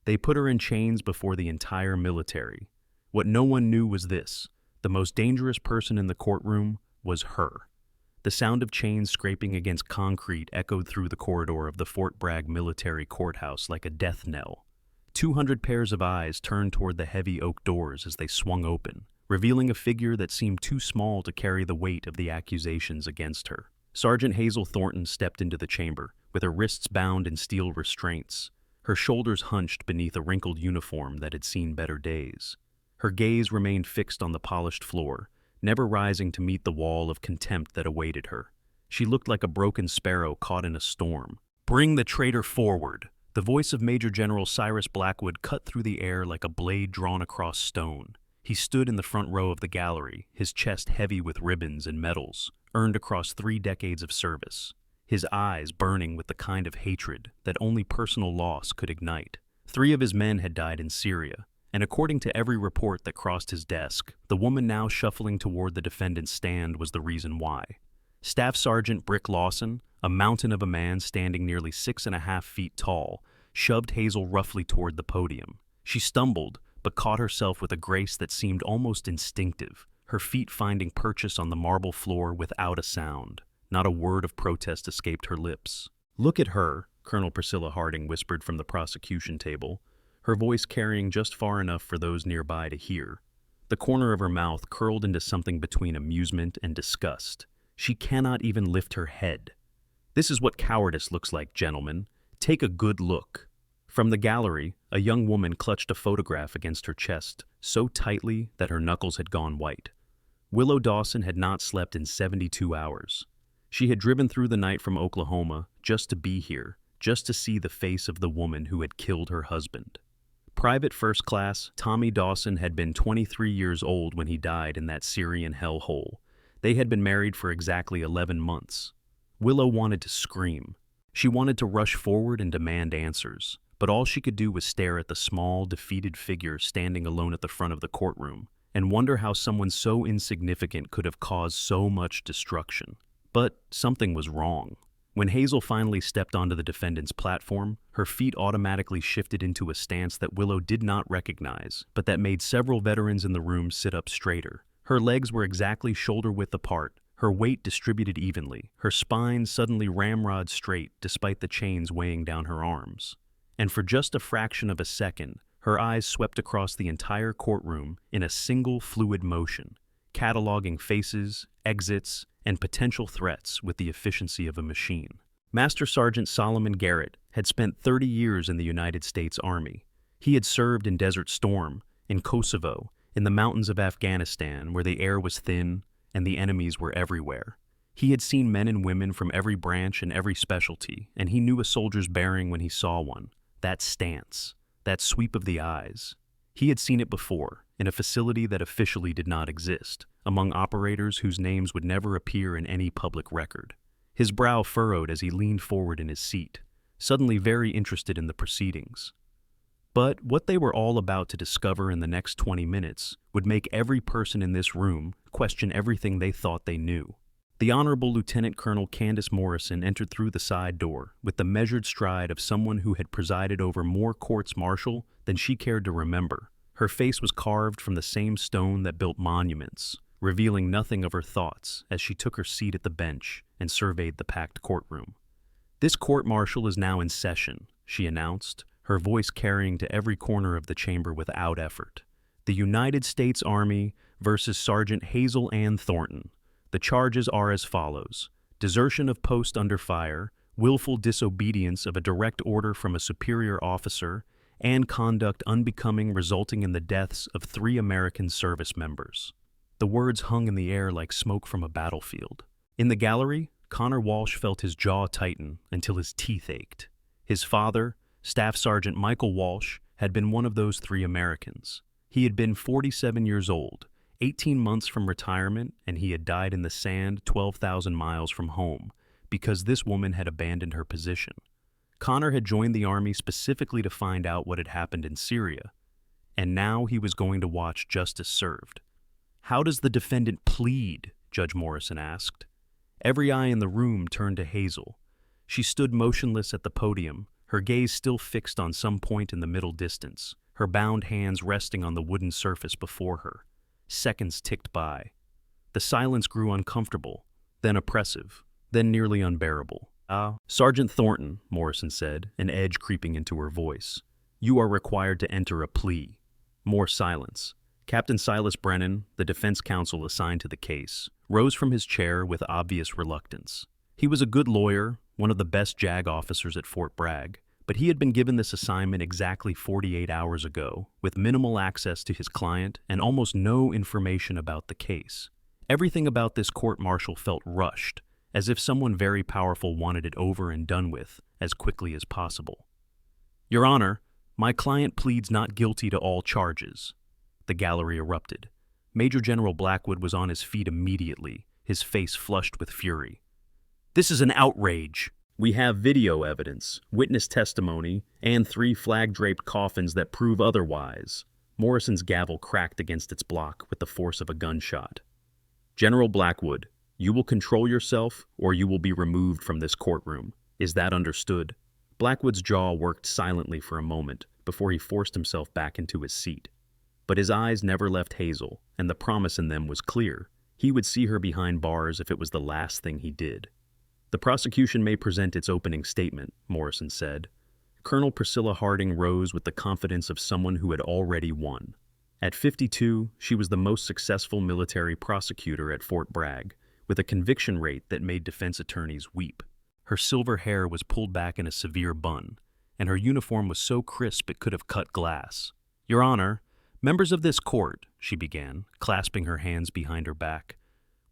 They put her in chains before the entire military. What no one knew was this: the most dangerous person in the courtroom was her. The sound of chains scraping against concrete echoed through the corridor of the Fort Bragg military courthouse like a death knell. 200 pairs of eyes turned toward the heavy oak doors as they swung open, revealing a figure that seemed too small to carry the weight of the accusations against her. Sergeant Hazel Thornton stepped into the chamber, with her wrists bound in steel restraints, her shoulders hunched beneath a wrinkled uniform that had seen better days. Her gaze remained fixed on the polished floor, never rising to meet the wall of contempt that awaited her. She looked like a broken sparrow caught in a storm. "Bring the traitor forward!" The voice of Major General Cyrus Blackwood cut through the air like a blade drawn across stone. He stood in the front row of the gallery, his chest heavy with ribbons and medals, earned across 3 decades of service, his eyes burning with the kind of hatred that only personal loss could ignite. 3 of his men had died in Syria, and according to every report that crossed his desk, the woman now shuffling toward the defendant's stand was the reason why. Staff Sergeant Brick Lawson, a mountain of a man standing nearly 6.5 feet tall, shoved Hazel roughly toward the podium. She stumbled, but caught herself with a grace that seemed almost instinctive, her feet finding purchase on the marble floor without a sound. Not a word of protest escaped her lips. "Look at her," Colonel Priscilla Harding whispered from the prosecution table, her voice carrying just far enough for those nearby to hear. The corner of her mouth curled into something between amusement and disgust. "She cannot even lift her head. This is what cowardice looks like, gentlemen. Take a good look." From the gallery, a young woman clutched a photograph against her chest, so tightly that her knuckles had gone white. Willow Dawson had not slept in 72 hours. She had driven through the night from Oklahoma just to be here, just to see the face of the woman who had killed her husband. Private First Class Tommy Dawson had been 23 years old when he died in that Syrian hellhole. They had been married for exactly 11 months. Willow wanted to scream. She wanted to rush forward and demand answers, but all she could do was stare at the small, defeated figure standing alone at the front of the courtroom and wonder how someone so insignificant could have caused so much destruction. But something was wrong. When Hazel finally stepped onto the defendant's platform, her feet automatically shifted into a stance that Willow did not recognize, but that made several veterans in the room sit up straighter. Her legs were exactly shoulder-width apart, her weight distributed evenly, her spine suddenly ramrod straight despite the chains weighing down her arms. And for just a fraction of a second, her eyes swept across the entire courtroom in a single fluid motion, cataloging faces, exits, and potential threats with the efficiency of a machine. Master Sergeant Solomon Garrett had spent 30 years in the United States Army. He had served in Desert Storm, in Kosovo, in the mountains of Afghanistan where the air was thin and the enemies were everywhere. He had seen men and women from every branch and every specialty, and he knew a soldier's bearing when he saw one. That stance, that sweep of the eyes. He had seen it before, in a facility that officially did not exist, among operators whose names would never appear in any public record. His brow furrowed as he leaned forward in his seat, suddenly very interested in the proceedings. But what they were all about to discover in the next 20 minutes would make every person in this room question everything they thought they knew. The Honorable Lieutenant Colonel Candace Morrison entered through the side door with the measured stride of someone who had presided over more courts-martial than she cared to remember. Her face was carved from the same stone that built monuments, revealing nothing of her thoughts as she took her seat at the bench and surveyed the packed courtroom. "This court-martial is now in session," she announced, her voice carrying to every corner of the chamber without effort. "The United States Army versus Sergeant Hazel Ann Thornton. The charges are as follows: desertion of post under fire, willful disobedience of a direct order from a superior officer, and conduct unbecoming resulting in the deaths of 3 American service members." The words hung in the air like smoke from a battlefield. In the gallery, Connor Walsh felt his jaw tighten until his teeth ached. His father, Staff Sergeant Michael Walsh, had been one of those 3 Americans. He had been 47 years old, 18 months from retirement, and he had died in the sand 12,000 miles from home because this woman had abandoned her position. Connor had joined the Army specifically to find out what had happened in Syria, and now he was going to watch justice served. "How does the defendant plead?" Judge Morrison asked. Every eye in the room turned to Hazel. She stood motionless at the podium, her gaze still fixed on some point in the middle distance, her bound hands resting on the wooden surface before her. Seconds ticked by. The silence grew uncomfortable, then oppressive, then nearly unbearable. Sergeant Thornton, Morrison said, an edge creeping into her voice. You are required to enter a plea. More silence. Captain Silas Brennan, the defense counsel assigned to the case, rose from his chair with obvious reluctance. He was a good lawyer, one of the best JAG officers at Fort Bragg, but he had been given this assignment exactly 48 hours ago, with minimal access to his client and almost no information about the case. Everything about this court-martial felt rushed, as if someone very powerful wanted it over and done with as quickly as possible. Your Honor, my client pleads not guilty to all charges. The gallery erupted. Major General Blackwood was on his feet immediately, his face flushed with fury. This is an outrage. We have video evidence, witness testimony, and 3 flag-draped coffins that prove otherwise. Morrison's gavel cracked against its block with the force of a gunshot. General Blackwood, you will control yourself or you will be removed from this courtroom. Is that understood? Blackwood's jaw worked silently for a moment before he forced himself back into his seat. But his eyes never left Hazel, and the promise in them was clear. He would see her behind bars if it was the last thing he did. The prosecution may present its opening statement, Morrison said. Colonel Priscilla Harding rose with the confidence of someone who had already won. At 52, she was the most successful military prosecutor at Fort Bragg, with a conviction rate that made defense attorneys weep. Her silver hair was pulled back in a severe bun, and her uniform was so crisp it could have cut glass. Your Honor, members of this court, she began, clasping her hands behind her back.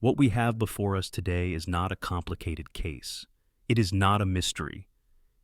What we have before us today is not a complicated case. It is not a mystery.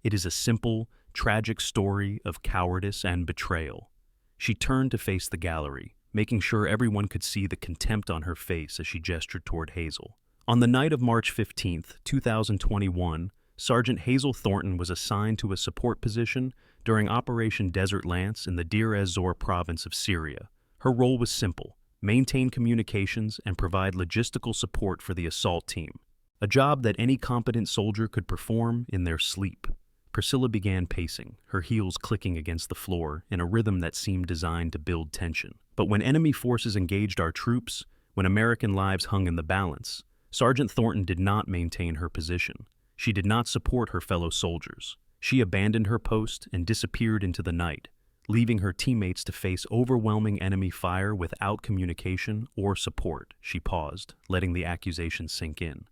It is a simple, tragic story of cowardice and betrayal. She turned to face the gallery, making sure everyone could see the contempt on her face as she gestured toward Hazel. On the night of March 15, 2021, Sergeant Hazel Thornton was assigned to a support position during Operation Desert Lance in the Deir ez-Zor province of Syria. Her role was simple: maintain communications and provide logistical support for the assault team, a job that any competent soldier could perform in their sleep. Priscilla began pacing, her heels clicking against the floor in a rhythm that seemed designed to build tension. But when enemy forces engaged our troops, when American lives hung in the balance, Sergeant Thornton did not maintain her position. She did not support her fellow soldiers. She abandoned her post and disappeared into the night, leaving her teammates to face overwhelming enemy fire without communication or support. She paused, letting the accusation sink in.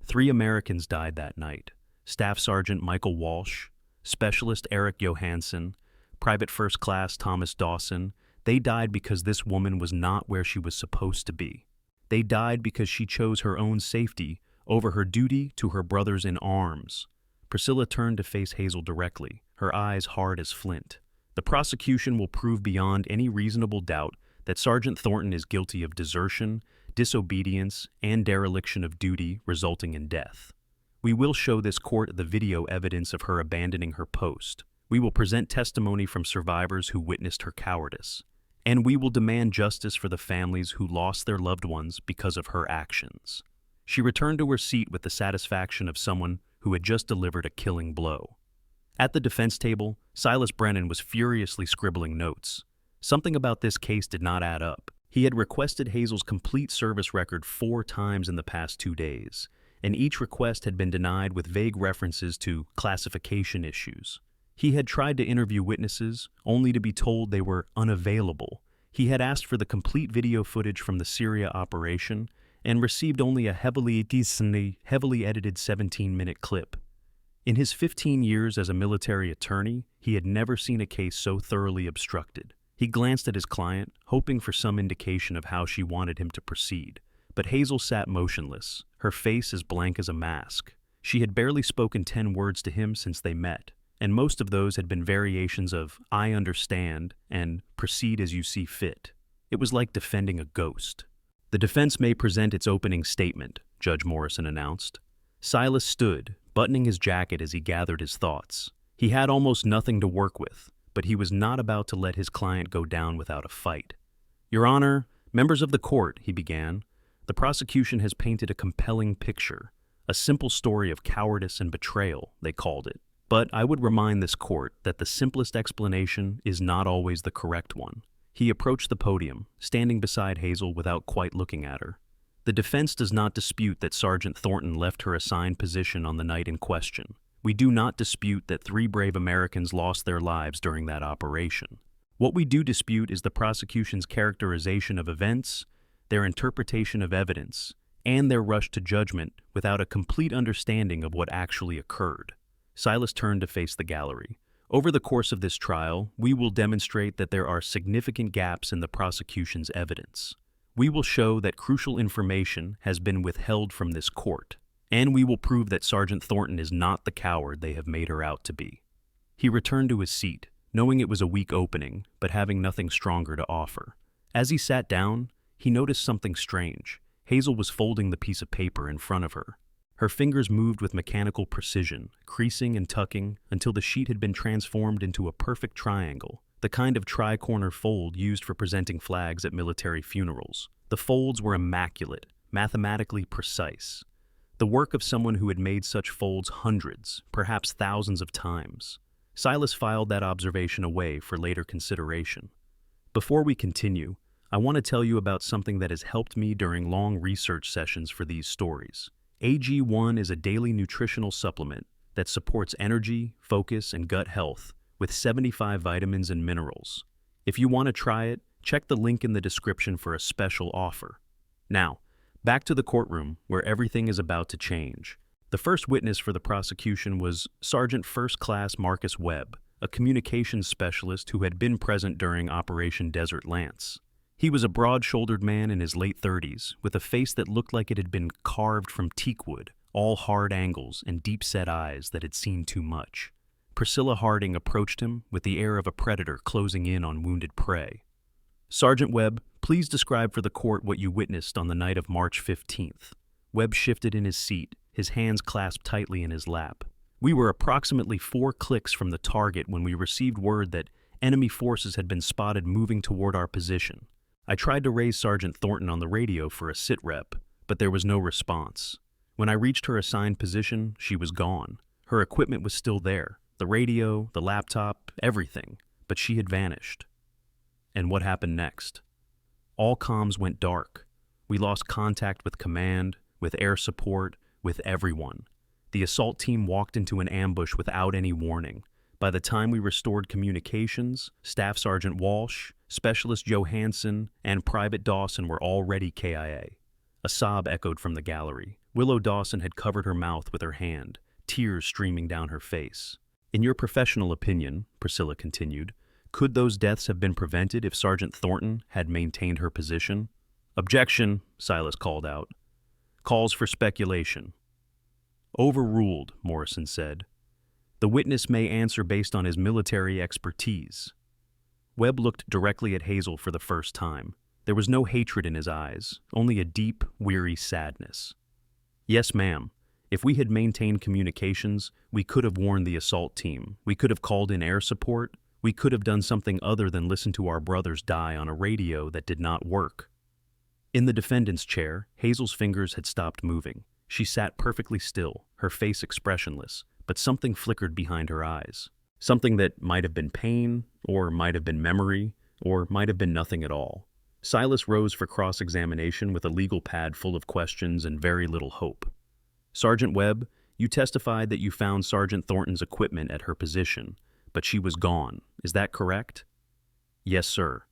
3 Americans died that night: Staff Sergeant Michael Walsh, Specialist Eric Johansson, Private First Class Thomas Dawson. They died because this woman was not where she was supposed to be. They died because she chose her own safety over her duty to her brothers in arms. Priscilla turned to face Hazel directly, her eyes hard as flint. The prosecution will prove beyond any reasonable doubt that Sergeant Thornton is guilty of desertion, disobedience, and dereliction of duty resulting in death. We will show this court the video evidence of her abandoning her post. We will present testimony from survivors who witnessed her cowardice. And we will demand justice for the families who lost their loved ones because of her actions. She returned to her seat with the satisfaction of someone who had just delivered a killing blow. At the defense table, Silas Brennan was furiously scribbling notes. Something about this case did not add up. He had requested Hazel's complete service record 4 times in the past 2 days, and each request had been denied with vague references to classification issues. He had tried to interview witnesses, only to be told they were unavailable. He had asked for the complete video footage from the Syria operation and received only a heavily edited 17-minute clip. In his 15 years as a military attorney, he had never seen a case so thoroughly obstructed. He glanced at his client, hoping for some indication of how she wanted him to proceed. But Hazel sat motionless, her face as blank as a mask. She had barely spoken 10 words to him since they met, and most of those had been variations of "I understand" and "proceed as you see fit." It was like defending a ghost. The defense may present its opening statement, Judge Morrison announced. Silas stood, buttoning his jacket as he gathered his thoughts. He had almost nothing to work with, but he was not about to let his client go down without a fight. Your Honor, members of the court, he began, the prosecution has painted a compelling picture, a simple story of cowardice and betrayal, they called it. But I would remind this court that the simplest explanation is not always the correct one. He approached the podium, standing beside Hazel without quite looking at her. The defense does not dispute that Sergeant Thornton left her assigned position on the night in question. We do not dispute that 3 brave Americans lost their lives during that operation. What we do dispute is the prosecution's characterization of events, their interpretation of evidence, and their rush to judgment without a complete understanding of what actually occurred. Silas turned to face the gallery. Over the course of this trial, we will demonstrate that there are significant gaps in the prosecution's evidence. We will show that crucial information has been withheld from this court, and we will prove that Sergeant Thornton is not the coward they have made her out to be. He returned to his seat, knowing it was a weak opening, but having nothing stronger to offer. As he sat down, he noticed something strange. Hazel was folding the piece of paper in front of her. Her fingers moved with mechanical precision, creasing and tucking until the sheet had been transformed into a perfect triangle, the kind of tri-corner fold used for presenting flags at military funerals. The folds were immaculate, mathematically precise. The work of someone who had made such folds hundreds, perhaps thousands of times. Silas filed that observation away for later consideration. Before we continue, I want to tell you about something that has helped me during long research sessions for these stories. AG1 is a daily nutritional supplement that supports energy, focus, and gut health with 75 vitamins and minerals. If you want to try it, check the link in the description for a special offer. Now, back to the courtroom where everything is about to change. The first witness for the prosecution was Sergeant First Class Marcus Webb, a communications specialist who had been present during Operation Desert Lance. He was a broad-shouldered man in his late 30s, with a face that looked like it had been carved from teakwood, all hard angles and deep-set eyes that had seen too much. Priscilla Harding approached him with the air of a predator closing in on wounded prey. "Sergeant Webb, please describe for the court what you witnessed on the night of March 15th. Webb shifted in his seat, his hands clasped tightly in his lap. "We were approximately 4 clicks from the target when we received word that enemy forces had been spotted moving toward our position. I tried to raise Sergeant Thornton on the radio for a sit rep, but there was no response. When I reached her assigned position, she was gone. Her equipment was still there, the radio, the laptop, everything, but she had vanished." And what happened next? All comms went dark. We lost contact with command, with air support, with everyone. The assault team walked into an ambush without any warning. By the time we restored communications, Staff Sergeant Walsh, Specialist Johansson, and Private Dawson were already KIA. A sob echoed from the gallery. Willow Dawson had covered her mouth with her hand, tears streaming down her face. "In your professional opinion," Priscilla continued, "could those deaths have been prevented if Sergeant Thornton had maintained her position?" "Objection," Silas called out. "Calls for speculation." "Overruled," Morrison said. "The witness may answer based on his military expertise." Webb looked directly at Hazel for the first time. There was no hatred in his eyes, only a deep, weary sadness. "Yes, ma'am. If we had maintained communications, we could have warned the assault team. We could have called in air support. We could have done something other than listen to our brothers die on a radio that did not work." In the defendant's chair, Hazel's fingers had stopped moving. She sat perfectly still, her face expressionless, but something flickered behind her eyes. Something that might have been pain, or might have been memory, or might have been nothing at all. Silas rose for cross-examination with a legal pad full of questions and very little hope. "Sergeant Webb, you testified that you found Sergeant Thornton's equipment at her position, but she was gone. Is that correct?" "Yes, sir."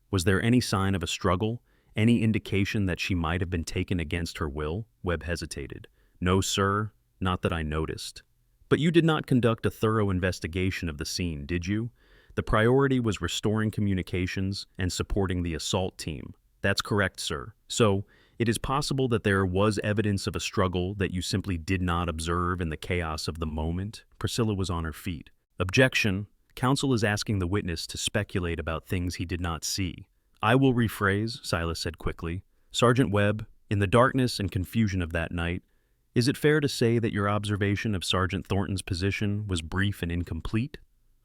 "Was there any sign of a struggle? Any indication that she might have been taken against her will?" Webb hesitated. "No, sir, not that I noticed." "But you did not conduct a thorough investigation of the scene, did you? The priority was restoring communications and supporting the assault team." "That's correct, sir. So, it is possible that there was evidence of a struggle that you simply did not observe in the chaos of the moment?" Priscilla was on her feet. "Objection. Counsel is asking the witness to speculate about things he did not see." "I will rephrase," Silas said quickly. "Sergeant Webb, in the darkness and confusion of that night, is it fair to say that your observation of Sergeant Thornton's position was brief and incomplete?"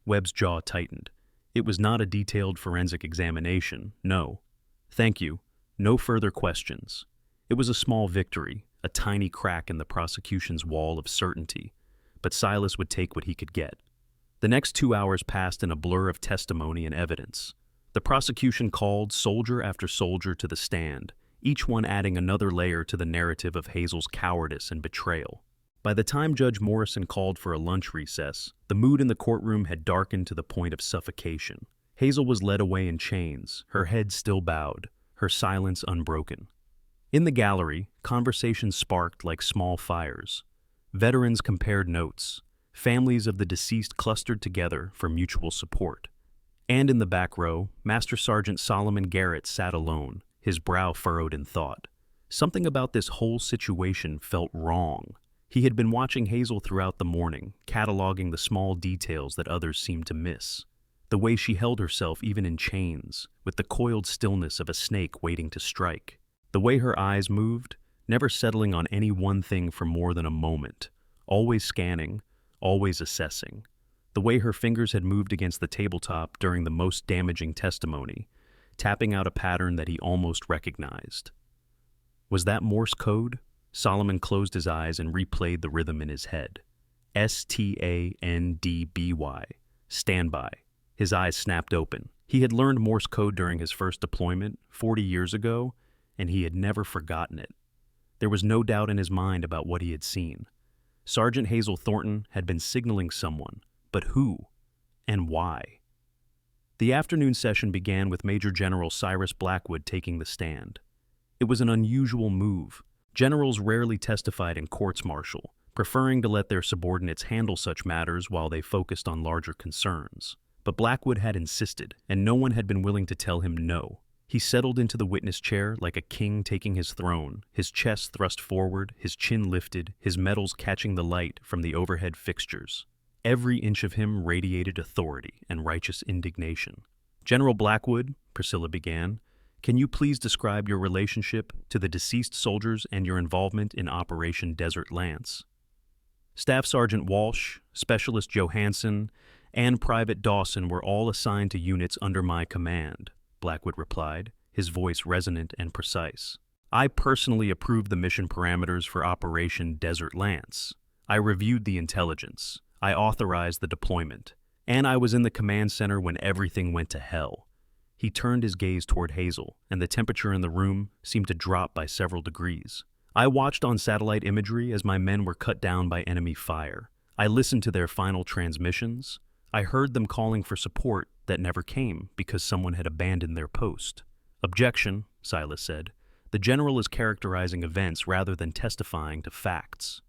Webb's jaw tightened. "It was not a detailed forensic examination, no." "Thank you. No further questions." It was a small victory, a tiny crack in the prosecution's wall of certainty. but Silas would take what he could get. The next 2 hours passed in a blur of testimony and evidence. The prosecution called soldier after soldier to the stand, each one adding another layer to the narrative of Hazel's cowardice and betrayal. By the time Judge Morrison called for a lunch recess, the mood in the courtroom had darkened to the point of suffocation. Hazel was led away in chains, her head still bowed, her silence unbroken. In the gallery, conversations sparked like small fires. Veterans compared notes. Families of the deceased clustered together for mutual support. And in the back row, Master Sergeant Solomon Garrett sat alone, his brow furrowed in thought. Something about this whole situation felt wrong. He had been watching Hazel throughout the morning, cataloging the small details that others seemed to miss. The way she held herself even in chains, with the coiled stillness of a snake waiting to strike. The way her eyes moved, never settling on any one thing for more than a moment, always scanning, always assessing. The way her fingers had moved against the tabletop during the most damaging testimony, tapping out a pattern that he almost recognized. Was that Morse code? Solomon closed his eyes and replayed the rhythm in his head. STANDBY. Standby. His eyes snapped open. He had learned Morse code during his first deployment, 40 years ago, and he had never forgotten it. There was no doubt in his mind about what he had seen. Sergeant Hazel Thornton had been signaling someone, but who and why? The afternoon session began with Major General Cyrus Blackwood taking the stand. It was an unusual move. Generals rarely testified in courts-martial, preferring to let their subordinates handle such matters while they focused on larger concerns. But Blackwood had insisted, and no one had been willing to tell him no. He settled into the witness chair like a king taking his throne, his chest thrust forward, his chin lifted, his medals catching the light from the overhead fixtures. Every inch of him radiated authority and righteous indignation. "General Blackwood," Priscilla began, "can you please describe your relationship to the deceased soldiers and your involvement in Operation Desert Lance?" Staff Sergeant Walsh, Specialist Johansson, and Private Dawson were all assigned to units under my command, Blackwood replied, his voice resonant and precise. I personally approved the mission parameters for Operation Desert Lance. I reviewed the intelligence. I authorized the deployment. And I was in the command center when everything went to hell. He turned his gaze toward Hazel, and the temperature in the room seemed to drop by several degrees. I watched on satellite imagery as my men were cut down by enemy fire. I listened to their final transmissions. I heard them calling for support that never came because someone had abandoned their post. "Objection," Silas said. "The general is characterizing events rather than testifying to facts."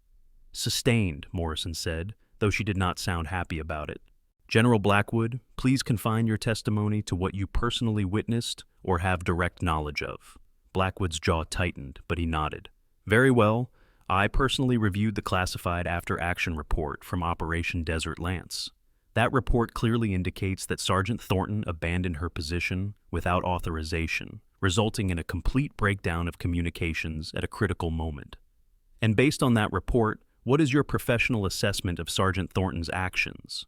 "Sustained," Morrison said, though she did not sound happy about it. "General Blackwood, please confine your testimony to what you personally witnessed or have direct knowledge of." Blackwood's jaw tightened, but he nodded. "Very well. I personally reviewed the classified after-action report from Operation Desert Lance. That report clearly indicates that Sergeant Thornton abandoned her position without authorization, resulting in a complete breakdown of communications at a critical moment. And based on that report, what is your professional assessment of Sergeant Thornton's actions?"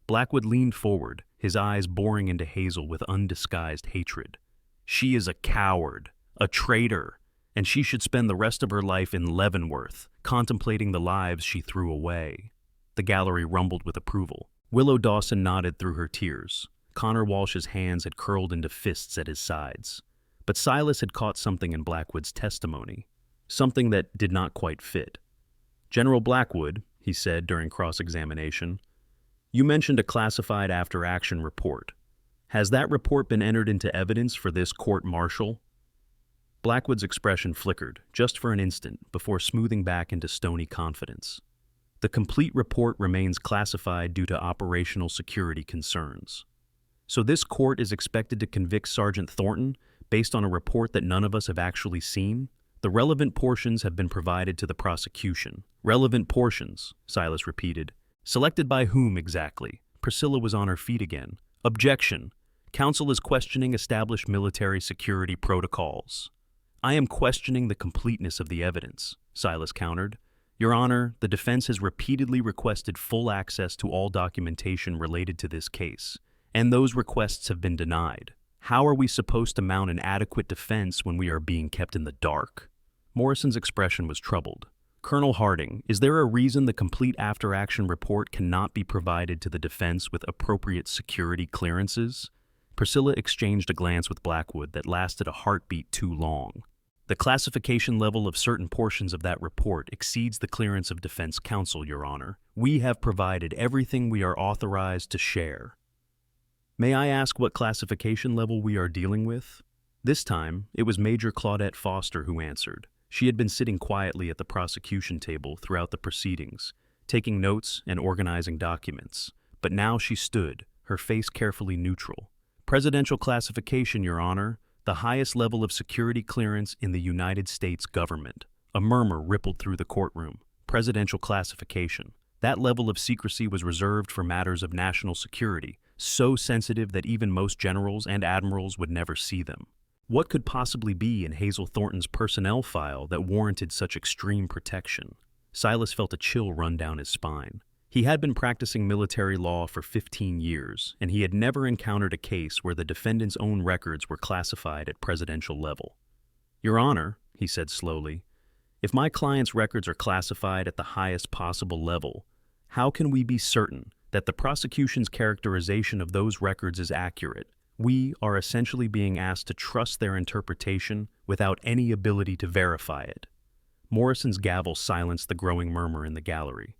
Blackwood leaned forward, his eyes boring into Hazel with undisguised hatred. "She is a coward, a traitor, and she should spend the rest of her life in Leavenworth, contemplating the lives she threw away." The gallery rumbled with approval. Willow Dawson nodded through her tears. Connor Walsh's hands had curled into fists at his sides. But Silas had caught something in Blackwood's testimony, something that did not quite fit. "General Blackwood," he said during cross-examination, "you mentioned a classified after-action report. Has that report been entered into evidence for this court-martial?" Blackwood's expression flickered, just for an instant, before smoothing back into stony confidence. "The complete report remains classified due to operational security concerns. So this court is expected to convict Sergeant Thornton based on a report that none of us have actually seen? The relevant portions have been provided to the prosecution." "Relevant portions," Silas repeated. "Selected by whom exactly?" Priscilla was on her feet again. "Objection. Counsel is questioning established military security protocols." "I am questioning the completeness of the evidence," Silas countered. "Your Honor, the defense has repeatedly requested full access to all documentation related to this case, and those requests have been denied. How are we supposed to mount an adequate defense when we are being kept in the dark?" Morrison's expression was troubled. Colonel Harding, is there a reason the complete after-action report cannot be provided to the defense with appropriate security clearances? Priscilla exchanged a glance with Blackwood that lasted a heartbeat too long. The classification level of certain portions of that report exceeds the clearance of defense counsel, Your Honor. We have provided everything we are authorized to share. May I ask what classification level we are dealing with? This time, it was Major Claudette Foster who answered. She had been sitting quietly at the prosecution table throughout the proceedings, taking notes and organizing documents. But now she stood, her face carefully neutral. Presidential classification, Your Honor, the highest level of security clearance in the United States government. A murmur rippled through the courtroom. Presidential classification. That level of secrecy was reserved for matters of national security, so sensitive that even most generals and admirals would never see them. What could possibly be in Hazel Thornton's personnel file that warranted such extreme protection? Silas felt a chill run down his spine. He had been practicing military law for 15 years, and he had never encountered a case where the defendant's own records were classified at presidential level. Your Honor, he said slowly, if my client's records are classified at the highest possible level, how can we be certain that the prosecution's characterization of those records is accurate? We are essentially being asked to trust their interpretation without any ability to verify it. Morrison's gavel silenced the growing murmur in the gallery.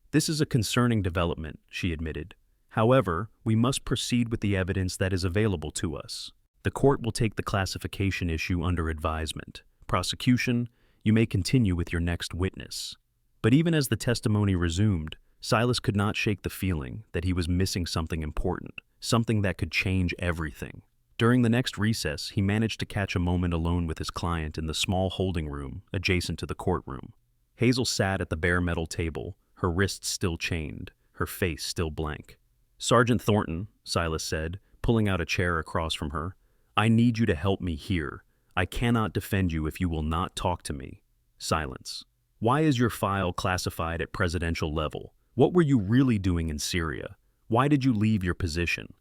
This is a concerning development, she admitted. However, we must proceed with the evidence that is available to us. The court will take the classification issue under advisement. Prosecution, you may continue with your next witness. But even as the testimony resumed, Silas could not shake the feeling that he was missing something important, something that could change everything. During the next recess, he managed to catch a moment alone with his client in the small holding room adjacent to the courtroom. Hazel sat at the bare metal table, her wrists still chained, her face still blank. Sergeant Thornton, Silas said, pulling out a chair across from her, I need you to help me here. I cannot defend you if you will not talk to me. Silence. Why is your file classified at presidential level? What were you really doing in Syria? Why did you leave your position?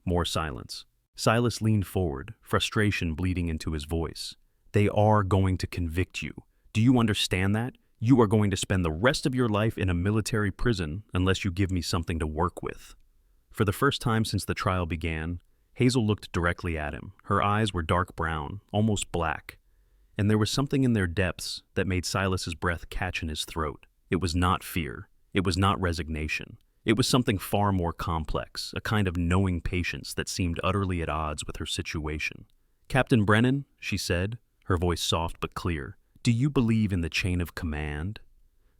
More silence. Silas leaned forward, frustration bleeding into his voice. They are going to convict you. Do you understand that? You are going to spend the rest of your life in a military prison unless you give me something to work with. For the first time since the trial began, Hazel looked directly at him. Her eyes were dark brown, almost black, and there was something in their depths that made Silas's breath catch in his throat. It was not fear. It was not resignation. It was something far more complex, a kind of knowing patience that seemed utterly at odds with her situation. Captain Brennan, she said, her voice soft but clear, do you believe in the chain of command?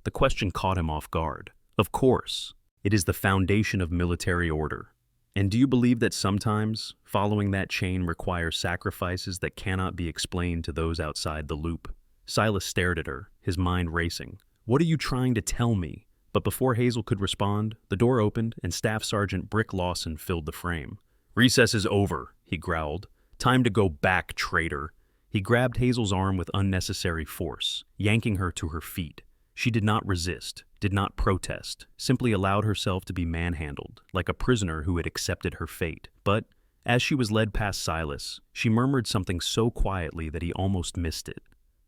The question caught him off guard. Of course. It is the foundation of military order. And do you believe that sometimes following that chain requires sacrifices that cannot be explained to those outside the loop? Silas stared at her, his mind racing. What are you trying to tell me? But before Hazel could respond, the door opened and Staff Sergeant Brick Lawson filled the frame. Recess is over, he growled. Time to go back, traitor. He grabbed Hazel's arm with unnecessary force, yanking her to her feet. She did not resist, did not protest, simply allowed herself to be manhandled, like a prisoner who had accepted her fate. But, as she was led past Silas, she murmured something so quietly that he almost missed it.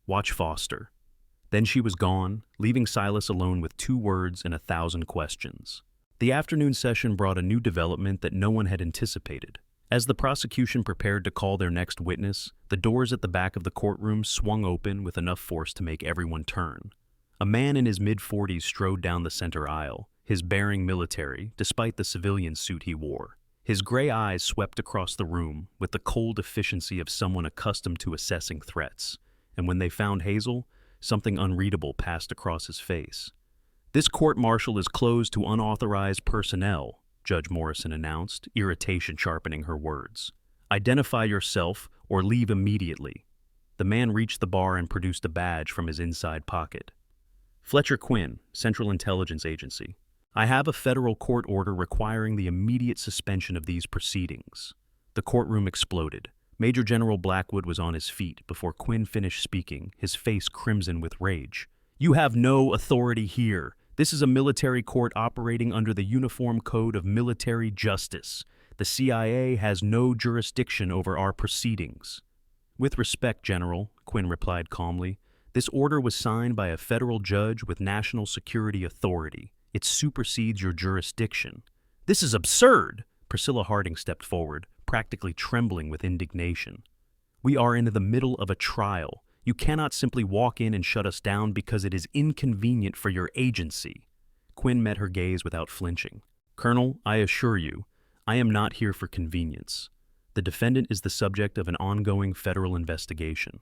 Watch Foster. Then she was gone, leaving Silas alone with 2 words and 1,000 questions. The afternoon session brought a new development that no one had anticipated. As the prosecution prepared to call their next witness, the doors at the back of the courtroom swung open with enough force to make everyone turn. A man in his mid-40s strode down the center aisle, his bearing military, despite the civilian suit he wore. His gray eyes swept across the room with the cold efficiency of someone accustomed to assessing threats, and when they found Hazel, something unreadable passed across his face. This court-martial is closed to unauthorized personnel, Judge Morrison announced, irritation sharpening her words. Identify yourself or leave immediately. The man reached the bar and produced a badge from his inside pocket. Fletcher Quinn, Central Intelligence Agency. I have a federal court order requiring the immediate suspension of these proceedings. The courtroom exploded. Major General Blackwood was on his feet before Quinn finished speaking, his face crimson with rage. You have no authority here. This is a military court operating under the Uniform Code of Military Justice. The CIA has no jurisdiction over our proceedings. With respect, General, Quinn replied calmly, This order was signed by a federal judge with national security authority. It supersedes your jurisdiction. This is absurd! Priscilla Harding stepped forward, practically trembling with indignation. We are in the middle of a trial. You cannot simply walk in and shut us down because it is inconvenient for your agency. Quinn met her gaze without flinching. Colonel, I assure you, I am not here for convenience. The defendant is the subject of an ongoing federal investigation.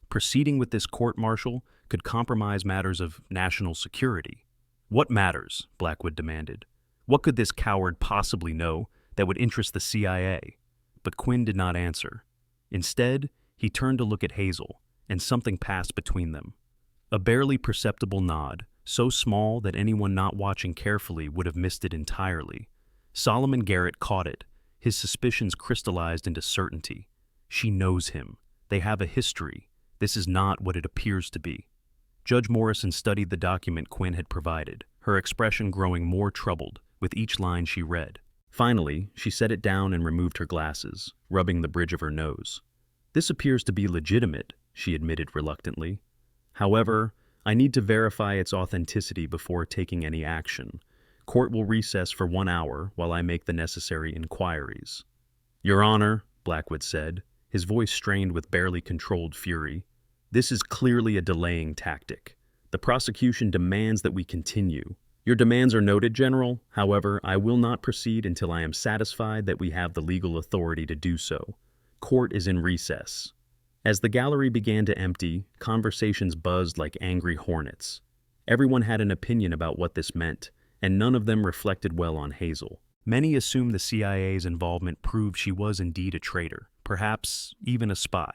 Proceeding with this court-martial could compromise matters of national security. What matters? Blackwood demanded. What could this coward possibly know that would interest the CIA? But Quinn did not answer. Instead, he turned to look at Hazel, and something passed between them. A barely perceptible nod, so small that anyone not watching carefully would have missed it entirely. Solomon Garrett caught it. His suspicions crystallized into certainty. She knows him. They have a history. This is not what it appears to be. Judge Morrison studied the document Quinn had provided, her expression growing more troubled with each line she read. Finally, she set it down and removed her glasses, rubbing the bridge of her nose. This appears to be legitimate, she admitted reluctantly. However, I need to verify its authenticity before taking any action. Court will recess for 1 hour while I make the necessary inquiries. Your Honor, Blackwood said, his voice strained with barely controlled fury, this is clearly a delaying tactic. The prosecution demands that we continue. Your demands are noted, General. However, I will not proceed until I am satisfied that we have the legal authority to do so. Court is in recess. As the gallery began to empty, conversations buzzed like angry hornets. Everyone had an opinion about what this meant, and none of them reflected well on Hazel. Many assumed the CIA's involvement proved she was indeed a traitor, perhaps even a spy.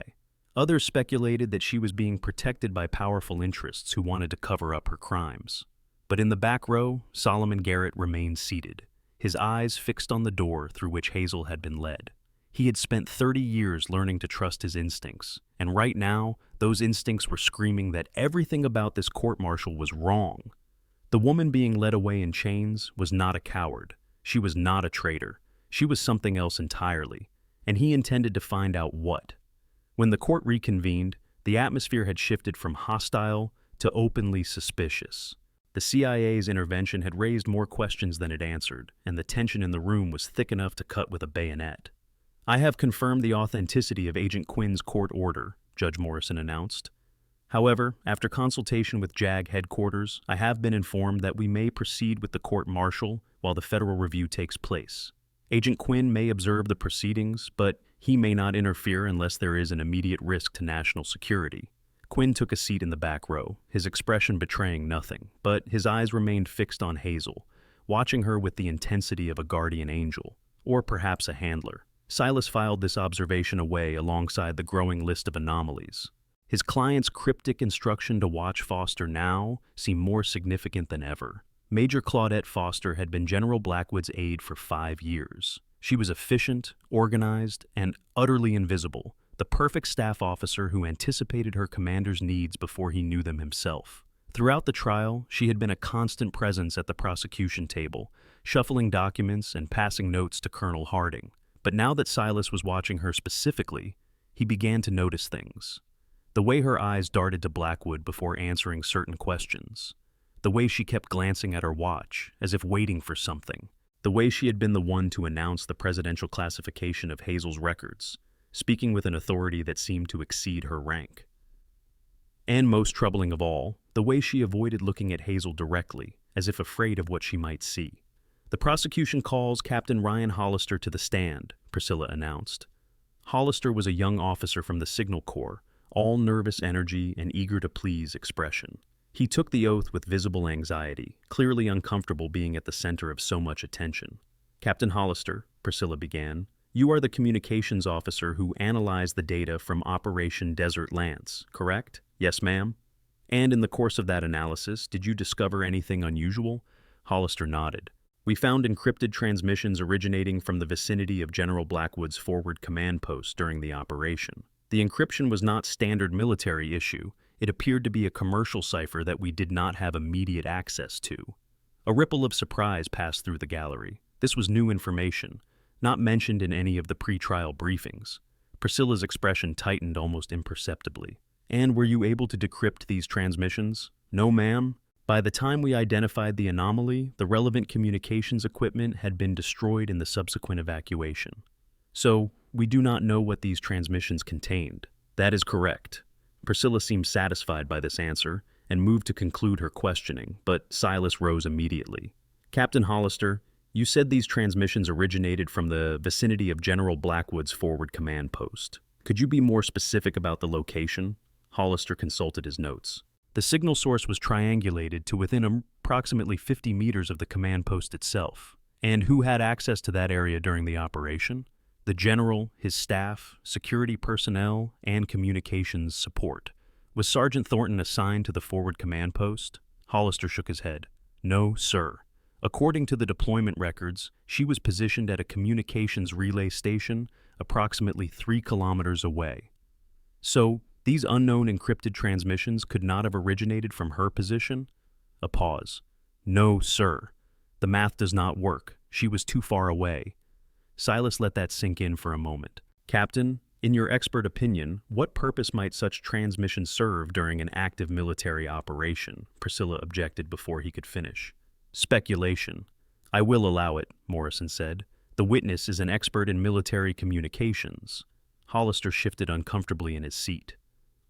Others speculated that she was being protected by powerful interests who wanted to cover up her crimes. But in the back row, Solomon Garrett remained seated, his eyes fixed on the door through which Hazel had been led. He had spent 30 years learning to trust his instincts, and right now, those instincts were screaming that everything about this court-martial was wrong. The woman being led away in chains was not a coward. She was not a traitor. She was something else entirely, and he intended to find out what. When the court reconvened, the atmosphere had shifted from hostile to openly suspicious. The CIA's intervention had raised more questions than it answered, and the tension in the room was thick enough to cut with a bayonet. I have confirmed the authenticity of Agent Quinn's court order, Judge Morrison announced. However, after consultation with JAG headquarters, I have been informed that we may proceed with the court-martial while the federal review takes place. Agent Quinn may observe the proceedings, but he may not interfere unless there is an immediate risk to national security. Quinn took a seat in the back row, his expression betraying nothing, but his eyes remained fixed on Hazel, watching her with the intensity of a guardian angel, or perhaps a handler. Silas filed this observation away alongside the growing list of anomalies. His client's cryptic instruction to watch Foster now seemed more significant than ever. Major Claudette Foster had been General Blackwood's aide for 5 years. She was efficient, organized, and utterly invisible, the perfect staff officer who anticipated her commander's needs before he knew them himself. Throughout the trial, she had been a constant presence at the prosecution table, shuffling documents and passing notes to Colonel Harding. But now that Silas was watching her specifically, he began to notice things. The way her eyes darted to Blackwood before answering certain questions. The way she kept glancing at her watch, as if waiting for something. The way she had been the one to announce the presidential classification of Hazel's records, speaking with an authority that seemed to exceed her rank. And most troubling of all, the way she avoided looking at Hazel directly, as if afraid of what she might see. The prosecution calls Captain Ryan Hollister to the stand, Priscilla announced. Hollister was a young officer from the Signal Corps, all nervous energy and eager to please expression. He took the oath with visible anxiety, clearly uncomfortable being at the center of so much attention. Captain Hollister, Priscilla began, you are the communications officer who analyzed the data from Operation Desert Lance, correct? Yes, ma'am. And in the course of that analysis, did you discover anything unusual? Hollister nodded. We found encrypted transmissions originating from the vicinity of General Blackwood's forward command post during the operation. The encryption was not standard military issue. It appeared to be a commercial cipher that we did not have immediate access to. A ripple of surprise passed through the gallery. This was new information, not mentioned in any of the pre-trial briefings. Priscilla's expression tightened almost imperceptibly. And were you able to decrypt these transmissions? No, ma'am. By the time we identified the anomaly, the relevant communications equipment had been destroyed in the subsequent evacuation. So, we do not know what these transmissions contained. That is correct. Priscilla seemed satisfied by this answer and moved to conclude her questioning, but Silas rose immediately. Captain Hollister, you said these transmissions originated from the vicinity of General Blackwood's forward command post. Could you be more specific about the location? Hollister consulted his notes. The signal source was triangulated to within approximately 50 meters of the command post itself. And who had access to that area during the operation? The general, his staff, security personnel, and communications support. Was Sergeant Thornton assigned to the forward command post? Hollister shook his head. No, sir. According to the deployment records, she was positioned at a communications relay station approximately 3 kilometers away. So, these unknown encrypted transmissions could not have originated from her position? A pause. No, sir. The math does not work. She was too far away. Silas let that sink in for a moment. Captain, in your expert opinion, what purpose might such transmission serve during an active military operation? Priscilla objected before he could finish. Speculation. I will allow it, Morrison said. The witness is an expert in military communications. Hollister shifted uncomfortably in his seat.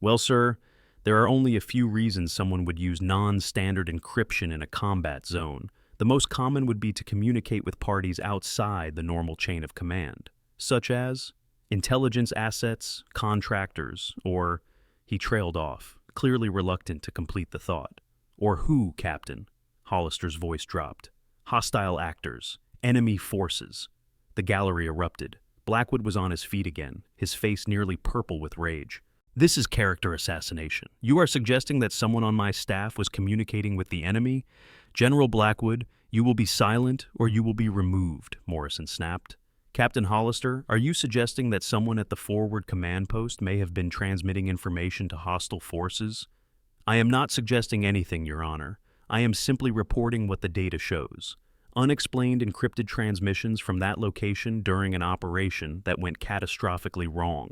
Well, sir, there are only a few reasons someone would use non-standard encryption in a combat zone. The most common would be to communicate with parties outside the normal chain of command, such as intelligence assets, contractors, or, he trailed off, clearly reluctant to complete the thought. Or who, Captain? Hollister's voice dropped. Hostile actors, enemy forces. The gallery erupted. Blackwood was on his feet again, his face nearly purple with rage. This is character assassination. You are suggesting that someone on my staff was communicating with the enemy? General Blackwood, you will be silent or you will be removed, Morrison snapped. Captain Hollister, are you suggesting that someone at the forward command post may have been transmitting information to hostile forces? I am not suggesting anything, Your Honor. I am simply reporting what the data shows. Unexplained encrypted transmissions from that location during an operation that went catastrophically wrong.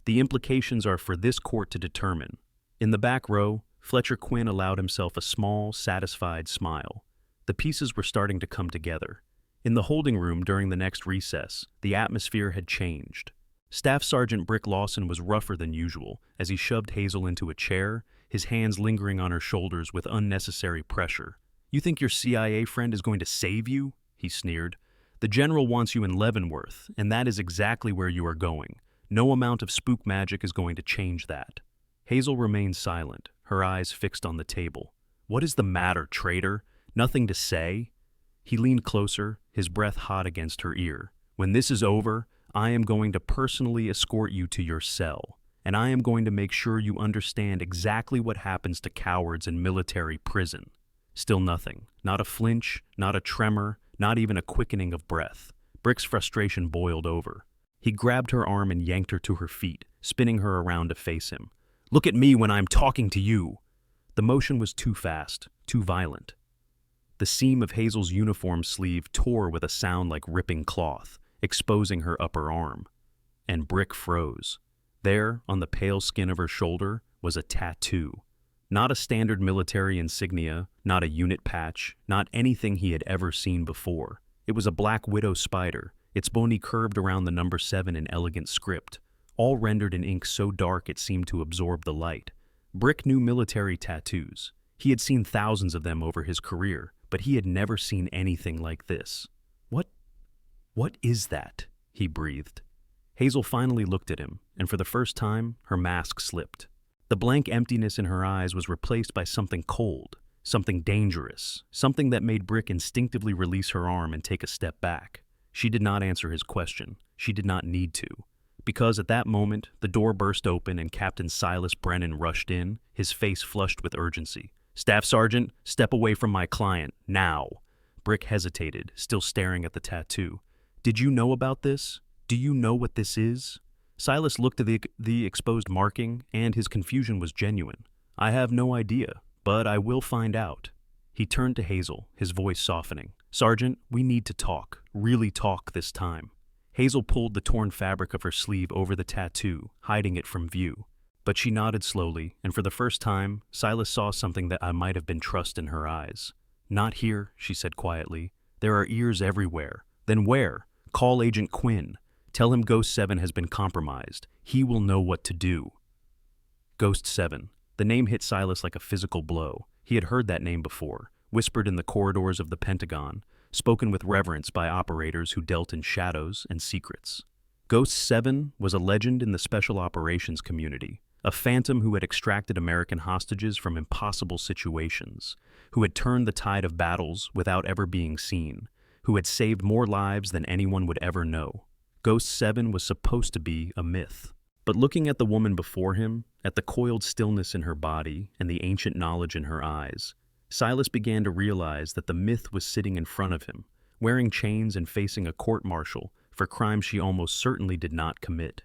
The implications are for this court to determine. In the back row, Fletcher Quinn allowed himself a small, satisfied smile. The pieces were starting to come together. In the holding room during the next recess, the atmosphere had changed. Staff Sergeant Brick Lawson was rougher than usual as he shoved Hazel into a chair, his hands lingering on her shoulders with unnecessary pressure. You think your CIA friend is going to save you? He sneered. The general wants you in Leavenworth, and that is exactly where you are going. No amount of spook magic is going to change that. Hazel remained silent, her eyes fixed on the table. What is the matter, traitor? Nothing to say? He leaned closer, his breath hot against her ear. When this is over, I am going to personally escort you to your cell, and I am going to make sure you understand exactly what happens to cowards in military prison. Still nothing. Not a flinch, not a tremor, not even a quickening of breath. Brick's frustration boiled over. He grabbed her arm and yanked her to her feet, spinning her around to face him. Look at me when I'm talking to you. The motion was too fast, too violent. The seam of Hazel's uniform sleeve tore with a sound like ripping cloth, exposing her upper arm. And Brick froze. There, on the pale skin of her shoulder, was a tattoo. Not a standard military insignia, not a unit patch, not anything he had ever seen before. It was a black widow spider, its bony curved around the number 7 in elegant script, all rendered in ink so dark it seemed to absorb the light. Brick knew military tattoos. He had seen thousands of them over his career, but he had never seen anything like this. What is that? He breathed. Hazel finally looked at him, and for the first time, her mask slipped. The blank emptiness in her eyes was replaced by something cold, something dangerous, something that made Brick instinctively release her arm and take a step back. She did not answer his question. She did not need to. Because at that moment, the door burst open and Captain Silas Brennan rushed in, his face flushed with urgency. Staff Sergeant, step away from my client, now. Brick hesitated, still staring at the tattoo. Did you know about this? Do you know what this is? Silas looked at the exposed marking, and his confusion was genuine. I have no idea, but I will find out. He turned to Hazel, his voice softening. Sergeant, we need to talk, really talk this time. Hazel pulled the torn fabric of her sleeve over the tattoo, hiding it from view. But she nodded slowly, and for the first time, Silas saw something that might have been trust in her eyes. "Not here," she said quietly. "There are ears everywhere." "Then where? Call Agent Quinn. Tell him Ghost 7 has been compromised. He will know what to do." Ghost 7. The name hit Silas like a physical blow. He had heard that name before, whispered in the corridors of the Pentagon, spoken with reverence by operators who dealt in shadows and secrets. Ghost 7 was a legend in the special operations community, a phantom who had extracted American hostages from impossible situations, who had turned the tide of battles without ever being seen, who had saved more lives than anyone would ever know. Ghost 7 was supposed to be a myth. But looking at the woman before him, at the coiled stillness in her body and the ancient knowledge in her eyes, Silas began to realize that the myth was sitting in front of him, wearing chains and facing a court-martial for crimes she almost certainly did not commit.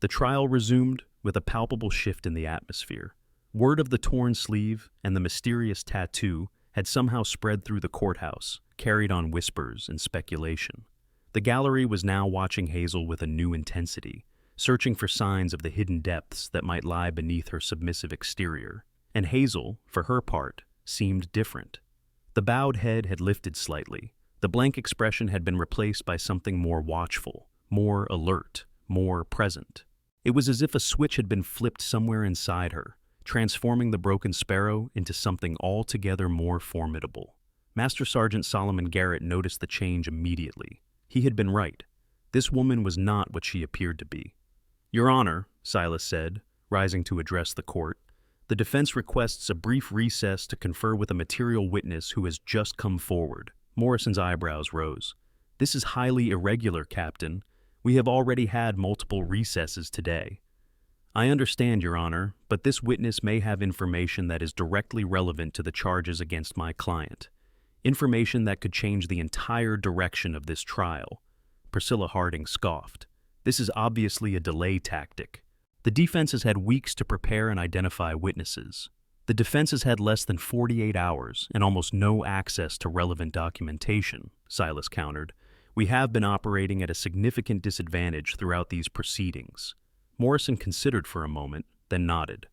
The trial resumed with a palpable shift in the atmosphere. Word of the torn sleeve and the mysterious tattoo had somehow spread through the courthouse, carried on whispers and speculation. The gallery was now watching Hazel with a new intensity, searching for signs of the hidden depths that might lie beneath her submissive exterior. And Hazel, for her part, seemed different. The bowed head had lifted slightly. The blank expression had been replaced by something more watchful, more alert, more present. It was as if a switch had been flipped somewhere inside her, transforming the broken sparrow into something altogether more formidable. Master Sergeant Solomon Garrett noticed the change immediately. He had been right. This woman was not what she appeared to be. "Your Honor," Silas said, rising to address the court, "the defense requests a brief recess to confer with a material witness who has just come forward." Morrison's eyebrows rose. "This is highly irregular, Captain. We have already had multiple recesses today." "I understand, Your Honor, but this witness may have information that is directly relevant to the charges against my client. Information that could change the entire direction of this trial." Priscilla Harding scoffed. "This is obviously a delay tactic. The defense has had weeks to prepare and identify witnesses. The defense has had less than 48 hours and almost no access to relevant documentation," Silas countered. "We have been operating at a significant disadvantage throughout these proceedings." Morrison considered for a moment, then nodded.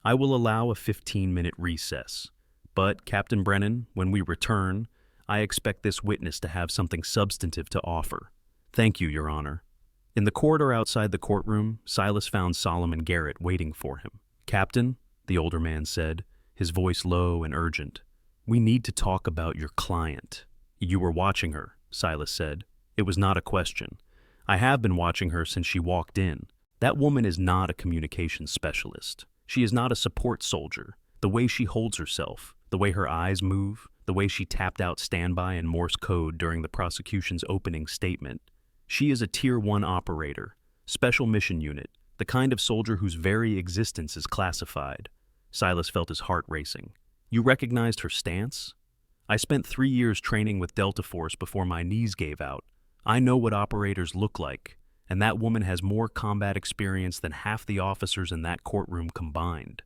"I will allow a 15-minute recess. But, Captain Brennan, when we return, I expect this witness to have something substantive to offer." "Thank you, Your Honor." In the corridor outside the courtroom, Silas found Solomon Garrett waiting for him. "Captain," the older man said, his voice low and urgent, "we need to talk about your client." "You were watching her," Silas said. It was not a question. "I have been watching her since she walked in. That woman is not a communications specialist. She is not a support soldier. The way she holds herself, the way her eyes move, the way she tapped out standby and Morse code during the prosecution's opening statement. She is a Tier 1 operator, special mission unit, the kind of soldier whose very existence is classified." Silas felt his heart racing. "You recognized her stance?" "I spent 3 years training with Delta Force before my knees gave out. I know what operators look like, and that woman has more combat experience than half the officers in that courtroom combined."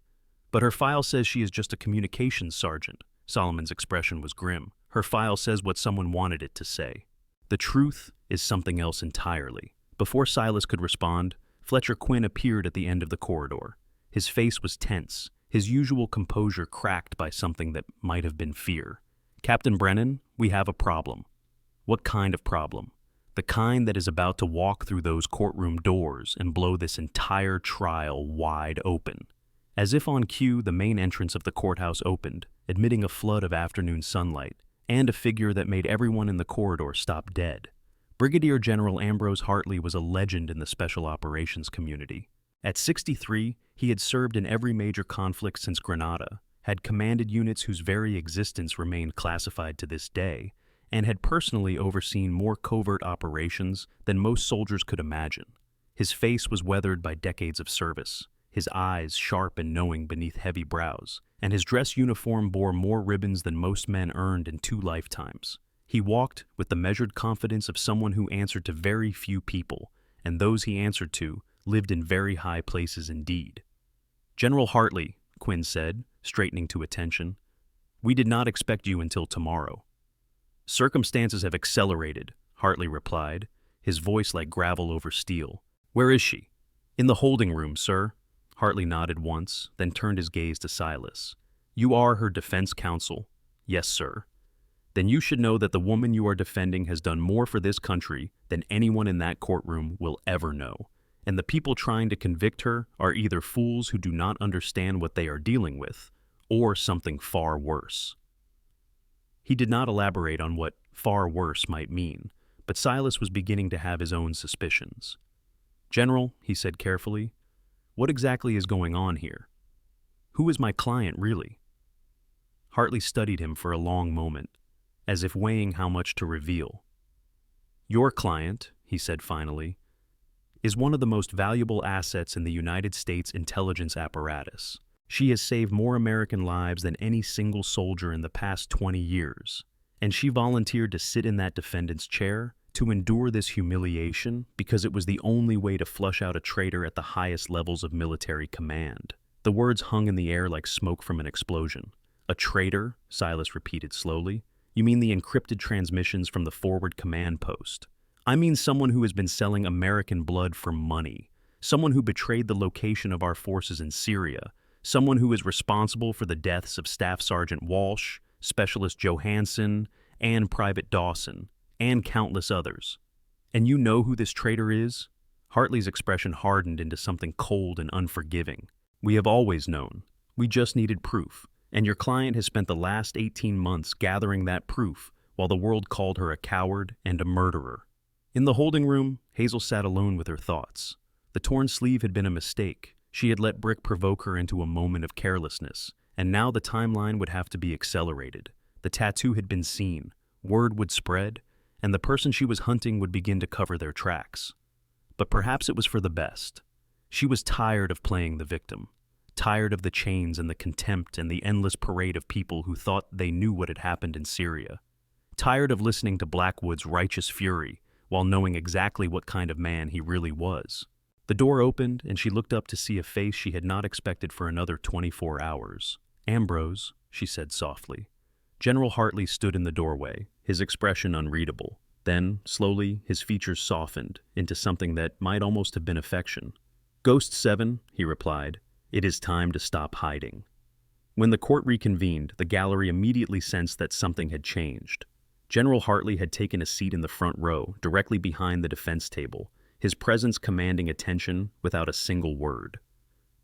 "But her file says she is just a communications sergeant." Solomon's expression was grim. "Her file says what someone wanted it to say." "The truth is something else entirely." Before Silas could respond, Fletcher Quinn appeared at the end of the corridor. His face was tense, his usual composure cracked by something that might have been fear. "Captain Brennan, we have a problem." "What kind of problem?" "The kind that is about to walk through those courtroom doors and blow this entire trial wide open." As if on cue, the main entrance of the courthouse opened, admitting a flood of afternoon sunlight, and a figure that made everyone in the corridor stop dead. Brigadier General Ambrose Hartley was a legend in the special operations community. At 63, he had served in every major conflict since Grenada, had commanded units whose very existence remained classified to this day, and had personally overseen more covert operations than most soldiers could imagine. His face was weathered by decades of service, his eyes sharp and knowing beneath heavy brows, and his dress uniform bore more ribbons than most men earned in 2 lifetimes. He walked with the measured confidence of someone who answered to very few people, and those he answered to lived in very high places indeed. "General Hartley," Quinn said, straightening to attention, "we did not expect you until tomorrow." "Circumstances have accelerated," Hartley replied, his voice like gravel over steel. "Where is she?" "In the holding room, sir." Hartley nodded once, then turned his gaze to Silas. You are her defense counsel? Yes, sir. Then you should know that the woman you are defending has done more for this country than anyone in that courtroom will ever know. And the people trying to convict her are either fools who do not understand what they are dealing with, or something far worse. He did not elaborate on what far worse might mean, but Silas was beginning to have his own suspicions. General, he said carefully, what exactly is going on here? Who is my client, really? Hartley studied him for a long moment, as if weighing how much to reveal. Your client, he said finally, is one of the most valuable assets in the United States intelligence apparatus. She has saved more American lives than any single soldier in the past 20 years, and she volunteered to sit in that defendant's chair to endure this humiliation because it was the only way to flush out a traitor at the highest levels of military command. The words hung in the air like smoke from an explosion. A traitor, Silas repeated slowly. You mean the encrypted transmissions from the forward command post? I mean someone who has been selling American blood for money, someone who betrayed the location of our forces in Syria, someone who is responsible for the deaths of Staff Sergeant Walsh, Specialist Johansson, and Private Dawson, and countless others. And you know who this traitor is? Hartley's expression hardened into something cold and unforgiving. We have always known. We just needed proof. And your client has spent the last 18 months gathering that proof while the world called her a coward and a murderer. In the holding room, Hazel sat alone with her thoughts. The torn sleeve had been a mistake. She had let Brick provoke her into a moment of carelessness, and now the timeline would have to be accelerated. The tattoo had been seen, word would spread, and the person she was hunting would begin to cover their tracks. But perhaps it was for the best. She was tired of playing the victim. Tired of the chains and the contempt and the endless parade of people who thought they knew what had happened in Syria. Tired of listening to Blackwood's righteous fury while knowing exactly what kind of man he really was. The door opened and she looked up to see a face she had not expected for another 24 hours. Ambrose, she said softly. General Hartley stood in the doorway, his expression unreadable. Then, slowly, his features softened into something that might almost have been affection. Ghost 7, he replied. It is time to stop hiding. When the court reconvened, the gallery immediately sensed that something had changed. General Hartley had taken a seat in the front row, directly behind the defense table, his presence commanding attention without a single word.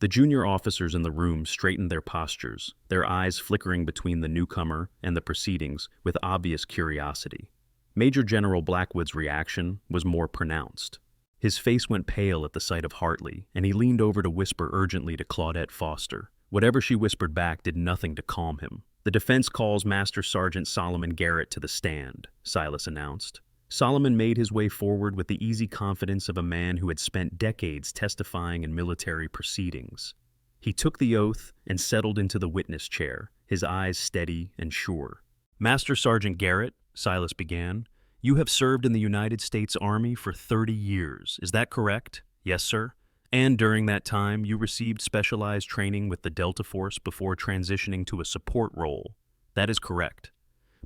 The junior officers in the room straightened their postures, their eyes flickering between the newcomer and the proceedings with obvious curiosity. Major General Blackwood's reaction was more pronounced. His face went pale at the sight of Hartley, and he leaned over to whisper urgently to Claudette Foster. Whatever she whispered back did nothing to calm him. The defense calls Master Sergeant Solomon Garrett to the stand, Silas announced. Solomon made his way forward with the easy confidence of a man who had spent decades testifying in military proceedings. He took the oath and settled into the witness chair, his eyes steady and sure. Master Sergeant Garrett, Silas began, you have served in the United States Army for 30 years, is that correct? Yes, sir. And during that time, you received specialized training with the Delta Force before transitioning to a support role. That is correct.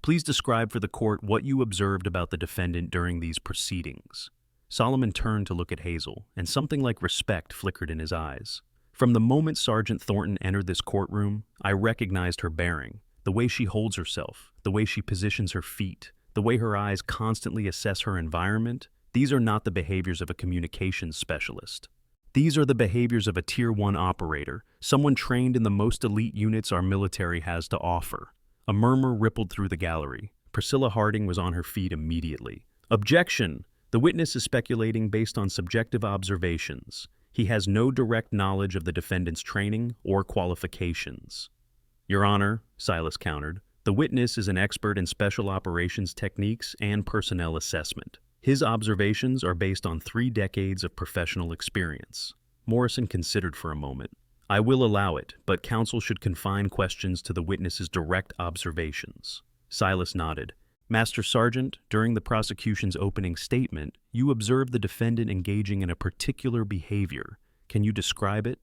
Please describe for the court what you observed about the defendant during these proceedings. Solomon turned to look at Hazel, and something like respect flickered in his eyes. From the moment Sergeant Thornton entered this courtroom, I recognized her bearing, the way she holds herself, the way she positions her feet, the way her eyes constantly assess her environment. These are not the behaviors of a communications specialist. These are the behaviors of a Tier 1 operator, someone trained in the most elite units our military has to offer. A murmur rippled through the gallery. Priscilla Harding was on her feet immediately. Objection! The witness is speculating based on subjective observations. He has no direct knowledge of the defendant's training or qualifications. Your Honor, Silas countered, the witness is an expert in special operations techniques and personnel assessment. His observations are based on 3 decades of professional experience. Morrison considered for a moment. I will allow it, but counsel should confine questions to the witness's direct observations. Silas nodded. Master Sergeant, during the prosecution's opening statement, you observed the defendant engaging in a particular behavior. Can you describe it?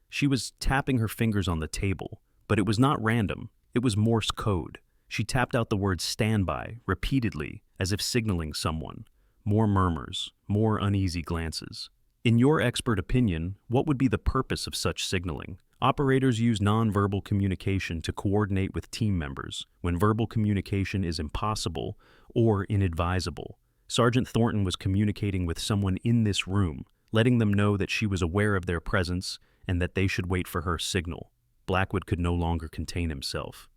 She was tapping her fingers on the table, but it was not random. It was Morse code. She tapped out the word standby repeatedly, as if signaling someone. More murmurs, more uneasy glances. In your expert opinion, what would be the purpose of such signaling? Operators use nonverbal communication to coordinate with team members when verbal communication is impossible or inadvisable. Sergeant Thornton was communicating with someone in this room, letting them know that she was aware of their presence and that they should wait for her signal. Blackwood could no longer contain himself.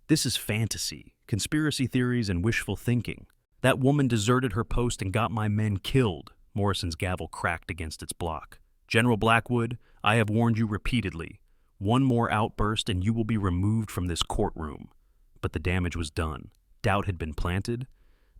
This is fantasy, conspiracy theories, and wishful thinking. That woman deserted her post and got my men killed. Morrison's gavel cracked against its block. General Blackwood, I have warned you repeatedly. One more outburst and you will be removed from this courtroom. But the damage was done. Doubt had been planted.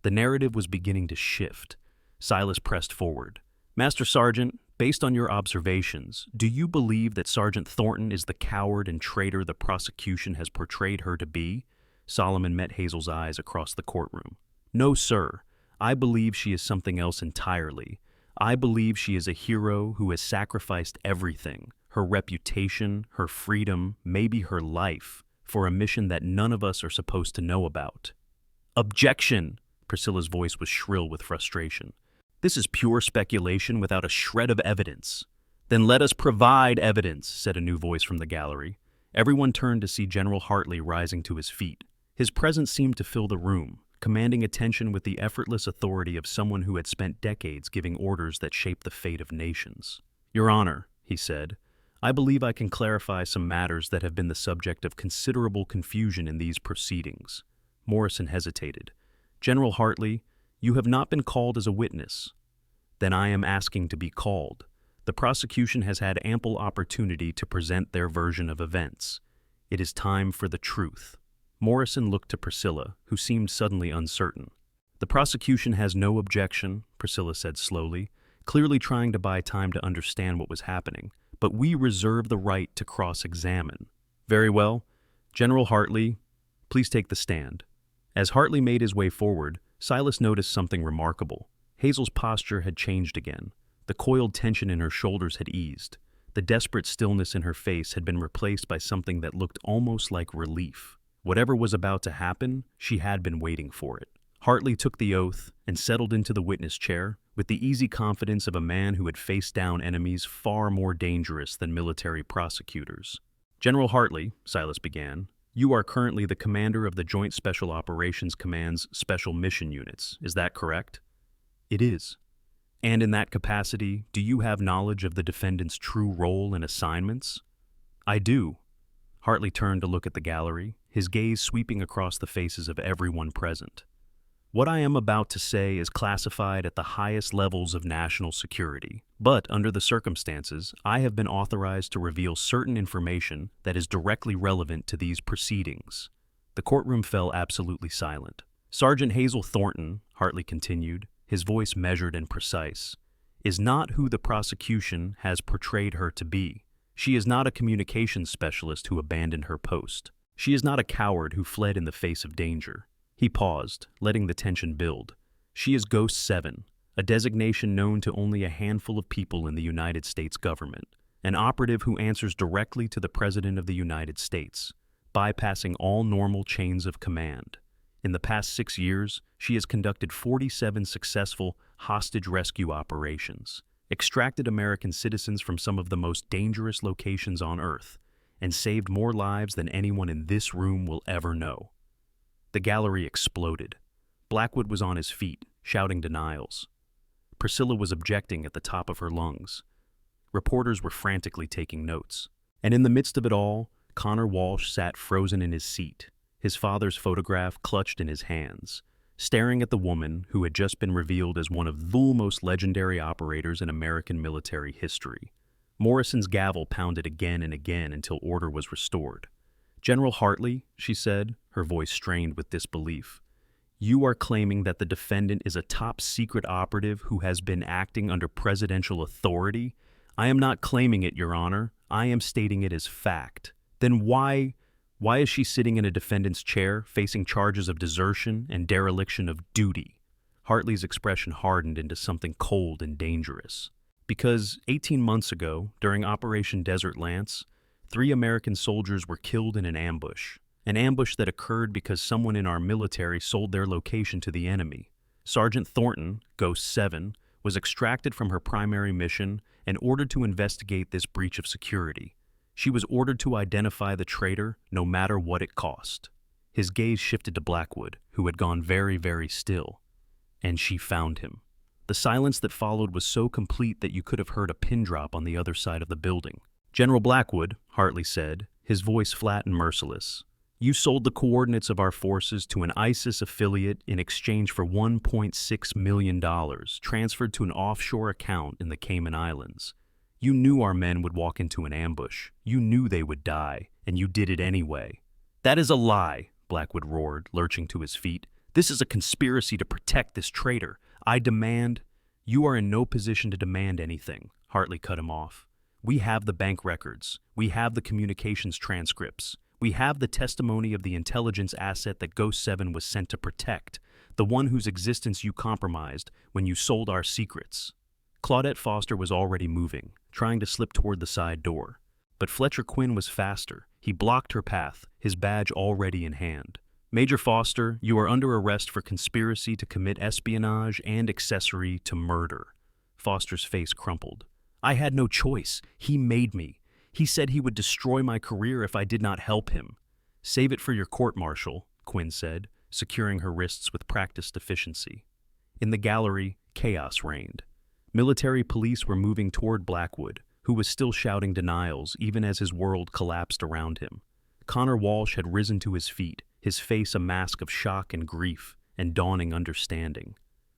The narrative was beginning to shift. Silas pressed forward. Master Sergeant, based on your observations, do you believe that Sergeant Thornton is the coward and traitor the prosecution has portrayed her to be? Solomon met Hazel's eyes across the courtroom. No, sir. I believe she is something else entirely. I believe she is a hero who has sacrificed everything, her reputation, her freedom, maybe her life, for a mission that none of us are supposed to know about. Objection! Priscilla's voice was shrill with frustration. This is pure speculation without a shred of evidence. Then let us provide evidence, said a new voice from the gallery. Everyone turned to see General Hartley rising to his feet. His presence seemed to fill the room, commanding attention with the effortless authority of someone who had spent decades giving orders that shaped the fate of nations. Your Honor, he said, I believe I can clarify some matters that have been the subject of considerable confusion in these proceedings. Morrison hesitated. General Hartley, you have not been called as a witness. Then I am asking to be called. The prosecution has had ample opportunity to present their version of events. It is time for the truth. Morrison looked to Priscilla, who seemed suddenly uncertain. The prosecution has no objection, Priscilla said slowly, clearly trying to buy time to understand what was happening, but we reserve the right to cross-examine. Very well. General Hartley, please take the stand. As Hartley made his way forward, Silas noticed something remarkable. Hazel's posture had changed again. The coiled tension in her shoulders had eased. The desperate stillness in her face had been replaced by something that looked almost like relief. Whatever was about to happen, she had been waiting for it. Hartley took the oath and settled into the witness chair with the easy confidence of a man who had faced down enemies far more dangerous than military prosecutors. General Hartley, Silas began, you are currently the commander of the Joint Special Operations Command's Special Mission Units. Is that correct? It is. And in that capacity, do you have knowledge of the defendant's true role and assignments? I do. Hartley turned to look at the gallery, his gaze sweeping across the faces of everyone present. What I am about to say is classified at the highest levels of national security, but under the circumstances, I have been authorized to reveal certain information that is directly relevant to these proceedings. The courtroom fell absolutely silent. Sergeant Hazel Thornton, Hartley continued, his voice measured and precise, is not who the prosecution has portrayed her to be. She is not a communications specialist who abandoned her post. She is not a coward who fled in the face of danger. He paused, letting the tension build. She is Ghost 7, a designation known to only a handful of people in the United States government, an operative who answers directly to the President of the United States, bypassing all normal chains of command. In the past 6 years, she has conducted 47 successful hostage rescue operations, extracted American citizens from some of the most dangerous locations on Earth, and saved more lives than anyone in this room will ever know. The gallery exploded. Blackwood was on his feet, shouting denials. Priscilla was objecting at the top of her lungs. Reporters were frantically taking notes. And in the midst of it all, Connor Walsh sat frozen in his seat, his father's photograph clutched in his hands, staring at the woman who had just been revealed as one of the most legendary operators in American military history. Morrison's gavel pounded again and again until order was restored. General Hartley, she said, her voice strained with disbelief, you are claiming that the defendant is a top-secret operative who has been acting under presidential authority? I am not claiming it, Your Honor. I am stating it as fact. Then why is she sitting in a defendant's chair, facing charges of desertion and dereliction of duty? Hartley's expression hardened into something cold and dangerous. Because 18 months ago, during Operation Desert Lance, 3 American soldiers were killed in an ambush that occurred because someone in our military sold their location to the enemy. Sergeant Thornton, Ghost 7, was extracted from her primary mission and ordered to investigate this breach of security. She was ordered to identify the traitor no matter what it cost. His gaze shifted to Blackwood, who had gone very, very still. And she found him. The silence that followed was so complete that you could have heard a pin drop on the other side of the building. "General Blackwood," Hartley said, his voice flat and merciless, "you sold the coordinates of our forces to an ISIS affiliate in exchange for $1.6 million, transferred to an offshore account in the Cayman Islands. You knew our men would walk into an ambush. You knew they would die, and you did it anyway." "That is a lie," Blackwood roared, lurching to his feet. "This is a conspiracy to protect this traitor. I demand—" "You are in no position to demand anything," Hartley cut him off. "We have the bank records. We have the communications transcripts. We have the testimony of the intelligence asset that Ghost 7 was sent to protect, the one whose existence you compromised when you sold our secrets." Claudette Foster was already moving, trying to slip toward the side door. But Fletcher Quinn was faster. He blocked her path, his badge already in hand. "Major Foster, you are under arrest for conspiracy to commit espionage and accessory to murder." Foster's face crumpled. "I had no choice. He made me. He said he would destroy my career if I did not help him." "Save it for your court-martial," Quinn said, securing her wrists with practiced efficiency. In the gallery, chaos reigned. Military police were moving toward Blackwood, who was still shouting denials even as his world collapsed around him. Connor Walsh had risen to his feet, his face a mask of shock and grief and dawning understanding.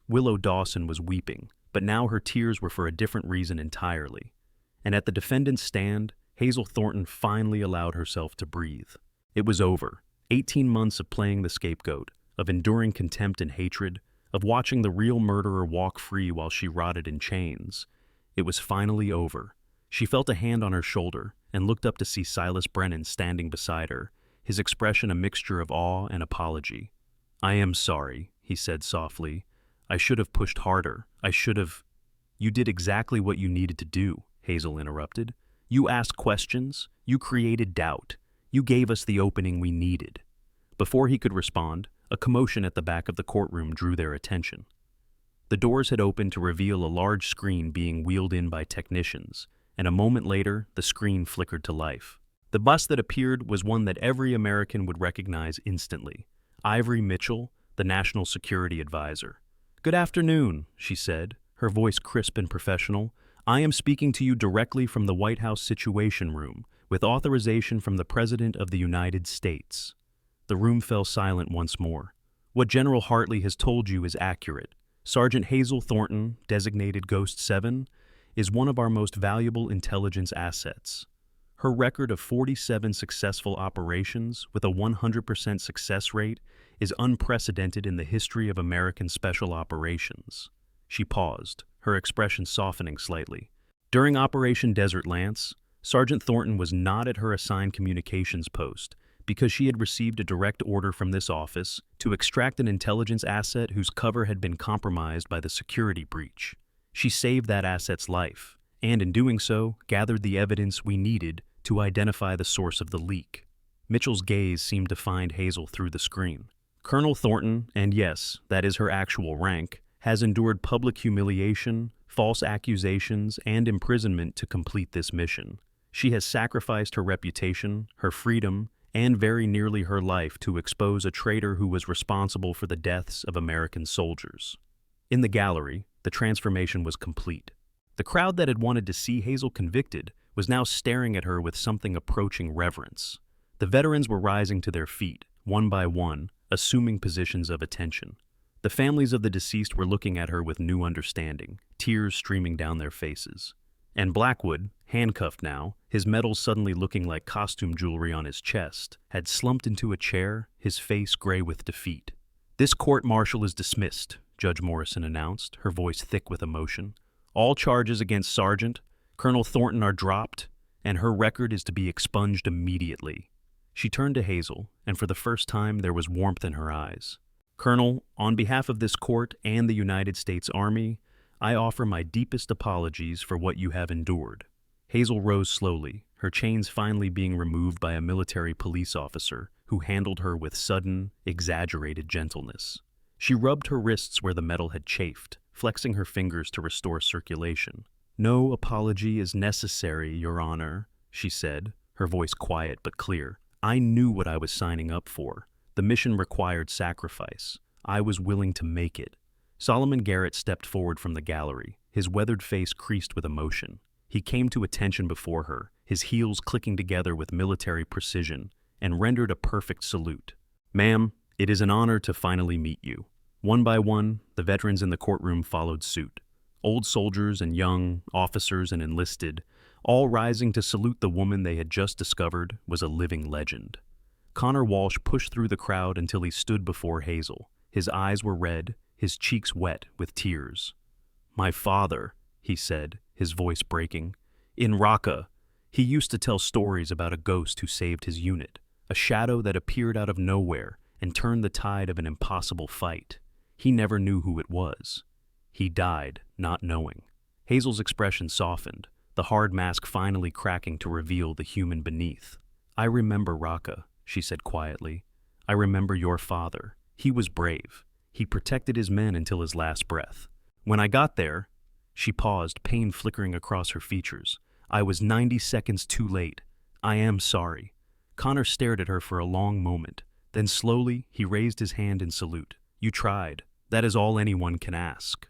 Willow Dawson was weeping, but now her tears were for a different reason entirely. And at the defendant's stand, Hazel Thornton finally allowed herself to breathe. It was over. 18 months of playing the scapegoat, of enduring contempt and hatred, of watching the real murderer walk free while she rotted in chains. It was finally over. She felt a hand on her shoulder and looked up to see Silas Brennan standing beside her, his expression a mixture of awe and apology. "I am sorry," he said softly. "I should have pushed harder. I should have—" "You did exactly what you needed to do," Hazel interrupted. "You asked questions. You created doubt. You gave us the opening we needed." Before he could respond, a commotion at the back of the courtroom drew their attention. The doors had opened to reveal a large screen being wheeled in by technicians, and a moment later, the screen flickered to life. The bust that appeared was one that every American would recognize instantly. Ivory Mitchell, the National Security Advisor. "Good afternoon," she said, her voice crisp and professional. "I am speaking to you directly from the White House Situation Room, with authorization from the President of the United States." The room fell silent once more. "What General Hartley has told you is accurate. Sergeant Hazel Thornton, designated Ghost 7, is one of our most valuable intelligence assets. Her record of 47 successful operations with a 100% success rate is unprecedented in the history of American special operations." She paused, her expression softening slightly. "During Operation Desert Lance, Sergeant Thornton was not at her assigned communications post because she had received a direct order from this office to extract an intelligence asset whose cover had been compromised by the security breach. She saved that asset's life, and in doing so, gathered the evidence we needed to identify the source of the leak." Mitchell's gaze seemed to find Hazel through the screen. "Colonel Thornton, and yes, that is her actual rank, has endured public humiliation, false accusations, and imprisonment to complete this mission. She has sacrificed her reputation, her freedom, and very nearly her life to expose a traitor who was responsible for the deaths of American soldiers." In the gallery, the transformation was complete. The crowd that had wanted to see Hazel convicted was now staring at her with something approaching reverence. The veterans were rising to their feet, one by one, assuming positions of attention. The families of the deceased were looking at her with new understanding, tears streaming down their faces. And Blackwood, handcuffed now, his medals suddenly looking like costume jewelry on his chest, had slumped into a chair, his face gray with defeat. "This court-martial is dismissed," Judge Morrison announced, her voice thick with emotion. "All charges against Sergeant Colonel Thornton are dropped, and her record is to be expunged immediately." She turned to Hazel, and for the first time there was warmth in her eyes. "Colonel, on behalf of this court and the United States Army, I offer my deepest apologies for what you have endured." Hazel rose slowly, her chains finally being removed by a military police officer who handled her with sudden, exaggerated gentleness. She rubbed her wrists where the metal had chafed, flexing her fingers to restore circulation. "No apology is necessary, Your Honor," she said, her voice quiet but clear. "I knew what I was signing up for. The mission required sacrifice. I was willing to make it." Solomon Garrett stepped forward from the gallery, his weathered face creased with emotion. He came to attention before her, his heels clicking together with military precision, and rendered a perfect salute. "Ma'am, it is an honor to finally meet you." One by one, the veterans in the courtroom followed suit. Old soldiers and young, officers and enlisted, all rising to salute the woman they had just discovered was a living legend. Connor Walsh pushed through the crowd until he stood before Hazel. His eyes were red, his cheeks wet with tears. "My father," he said, his voice breaking. "In Raqqa, he used to tell stories about a ghost who saved his unit, a shadow that appeared out of nowhere and turned the tide of an impossible fight. He never knew who it was. He died, not knowing." Hazel's expression softened, the hard mask finally cracking to reveal the human beneath. "I remember Raqqa," she said quietly. "I remember your father. He was brave. He protected his men until his last breath. When I got there," she paused, pain flickering across her features, "I was 90 seconds too late. I am sorry." Connor stared at her for a long moment. Then slowly, he raised his hand in salute. "You tried. That is all anyone can ask."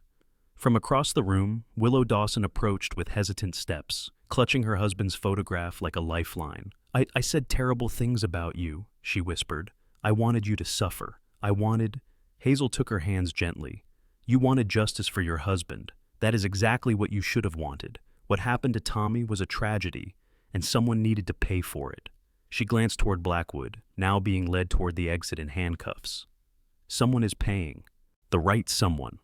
From across the room, Willow Dawson approached with hesitant steps, clutching her husband's photograph like a lifeline. I said terrible things about you," she whispered. "I wanted you to suffer. I wanted—" Hazel took her hands gently. "You wanted justice for your husband. That is exactly what you should have wanted. What happened to Tommy was a tragedy, and someone needed to pay for it." She glanced toward Blackwood, now being led toward the exit in handcuffs. "Someone is paying. The right someone."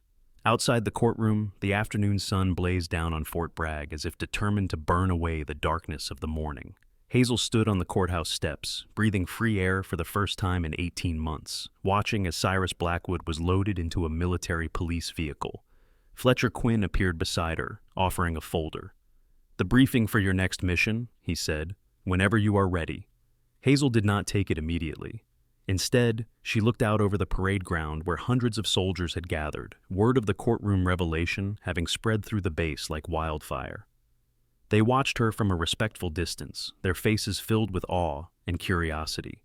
Outside the courtroom, the afternoon sun blazed down on Fort Bragg as if determined to burn away the darkness of the morning. Hazel stood on the courthouse steps, breathing free air for the first time in 18 months, watching as Cyrus Blackwood was loaded into a military police vehicle. Fletcher Quinn appeared beside her, offering a folder. "The briefing for your next mission," he said, "whenever you are ready." Hazel did not take it immediately. Instead, she looked out over the parade ground where hundreds of soldiers had gathered, word of the courtroom revelation having spread through the base like wildfire. They watched her from a respectful distance, their faces filled with awe and curiosity.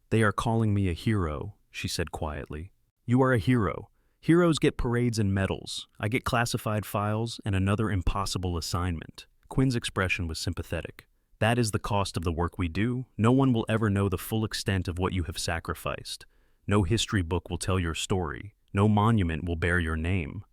"They are calling me a hero," she said quietly. "You are a hero. Heroes get parades and medals. I get classified files and another impossible assignment." Quinn's expression was sympathetic. "That is the cost of the work we do. No one will ever know the full extent of what you have sacrificed. No history book will tell your story. No monument will bear your name."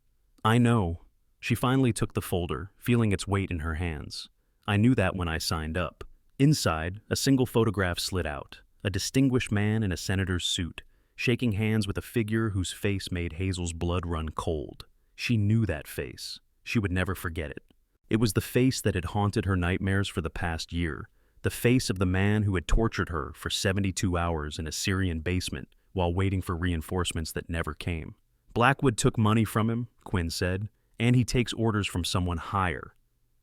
"I know." She finally took the folder, feeling its weight in her hands. "I knew that when I signed up." Inside, a single photograph slid out. A distinguished man in a senator's suit, shaking hands with a figure whose face made Hazel's blood run cold. She knew that face. She would never forget it. It was the face that had haunted her nightmares for the past year, the face of the man who had tortured her for 72 hours in a Syrian basement while waiting for reinforcements that never came. "Blackwood took money from him," Quinn said, "and he takes orders from someone higher."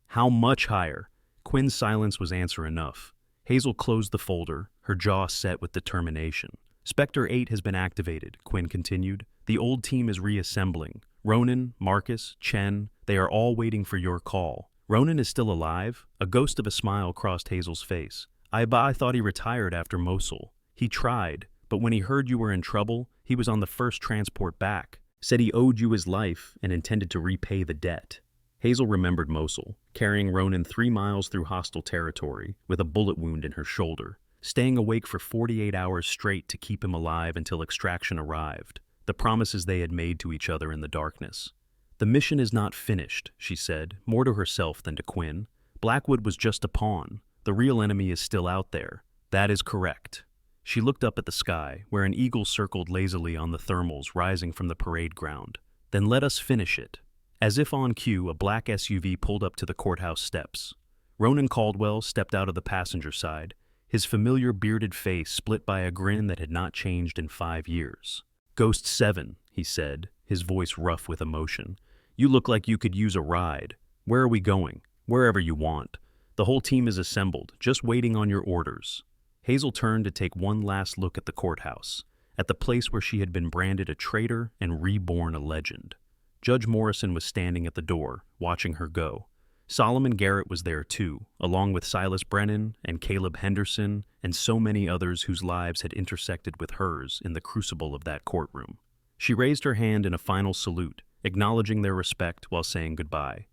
"How much higher?" Quinn's silence was answer enough. Hazel closed the folder, her jaw set with determination. "Spectre 8 has been activated," Quinn continued. "The old team is reassembling. Ronan, Marcus, Chen, they are all waiting for your call." "Ronan is still alive?" A ghost of a smile crossed Hazel's face. I thought he retired after Mosul." "He tried, but when he heard you were in trouble, he was on the first transport back. Said he owed you his life and intended to repay the debt." Hazel remembered Mosul, carrying Ronan 3 miles through hostile territory with a bullet wound in her shoulder, staying awake for 48 hours straight to keep him alive until extraction arrived, the promises they had made to each other in the darkness. "The mission is not finished," she said, more to herself than to Quinn. "Blackwood was just a pawn. The real enemy is still out there." "That is correct." She looked up at the sky, where an eagle circled lazily on the thermals rising from the parade ground. "Then let us finish it." As if on cue, a black SUV pulled up to the courthouse steps. Ronan Caldwell stepped out of the passenger side, his familiar bearded face split by a grin that had not changed in 5 years. "Ghost 7, he said, his voice rough with emotion. "You look like you could use a ride. Where are we going?" "Wherever you want. The whole team is assembled, just waiting on your orders." Hazel turned to take one last look at the courthouse, at the place where she had been branded a traitor and reborn a legend. Judge Morrison was standing at the door, watching her go. Solomon Garrett was there too, along with Silas Brennan and Caleb Henderson and so many others whose lives had intersected with hers in the crucible of that courtroom. She raised her hand in a final salute, acknowledging their respect while saying goodbye.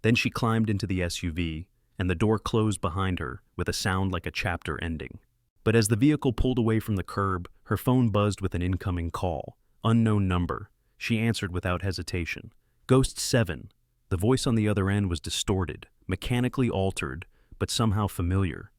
Then she climbed into the SUV, and the door closed behind her with a sound like a chapter ending. But as the vehicle pulled away from the curb, her phone buzzed with an incoming call. Unknown number. She answered without hesitation. Ghost 7. The voice on the other end was distorted, mechanically altered, but somehow familiar.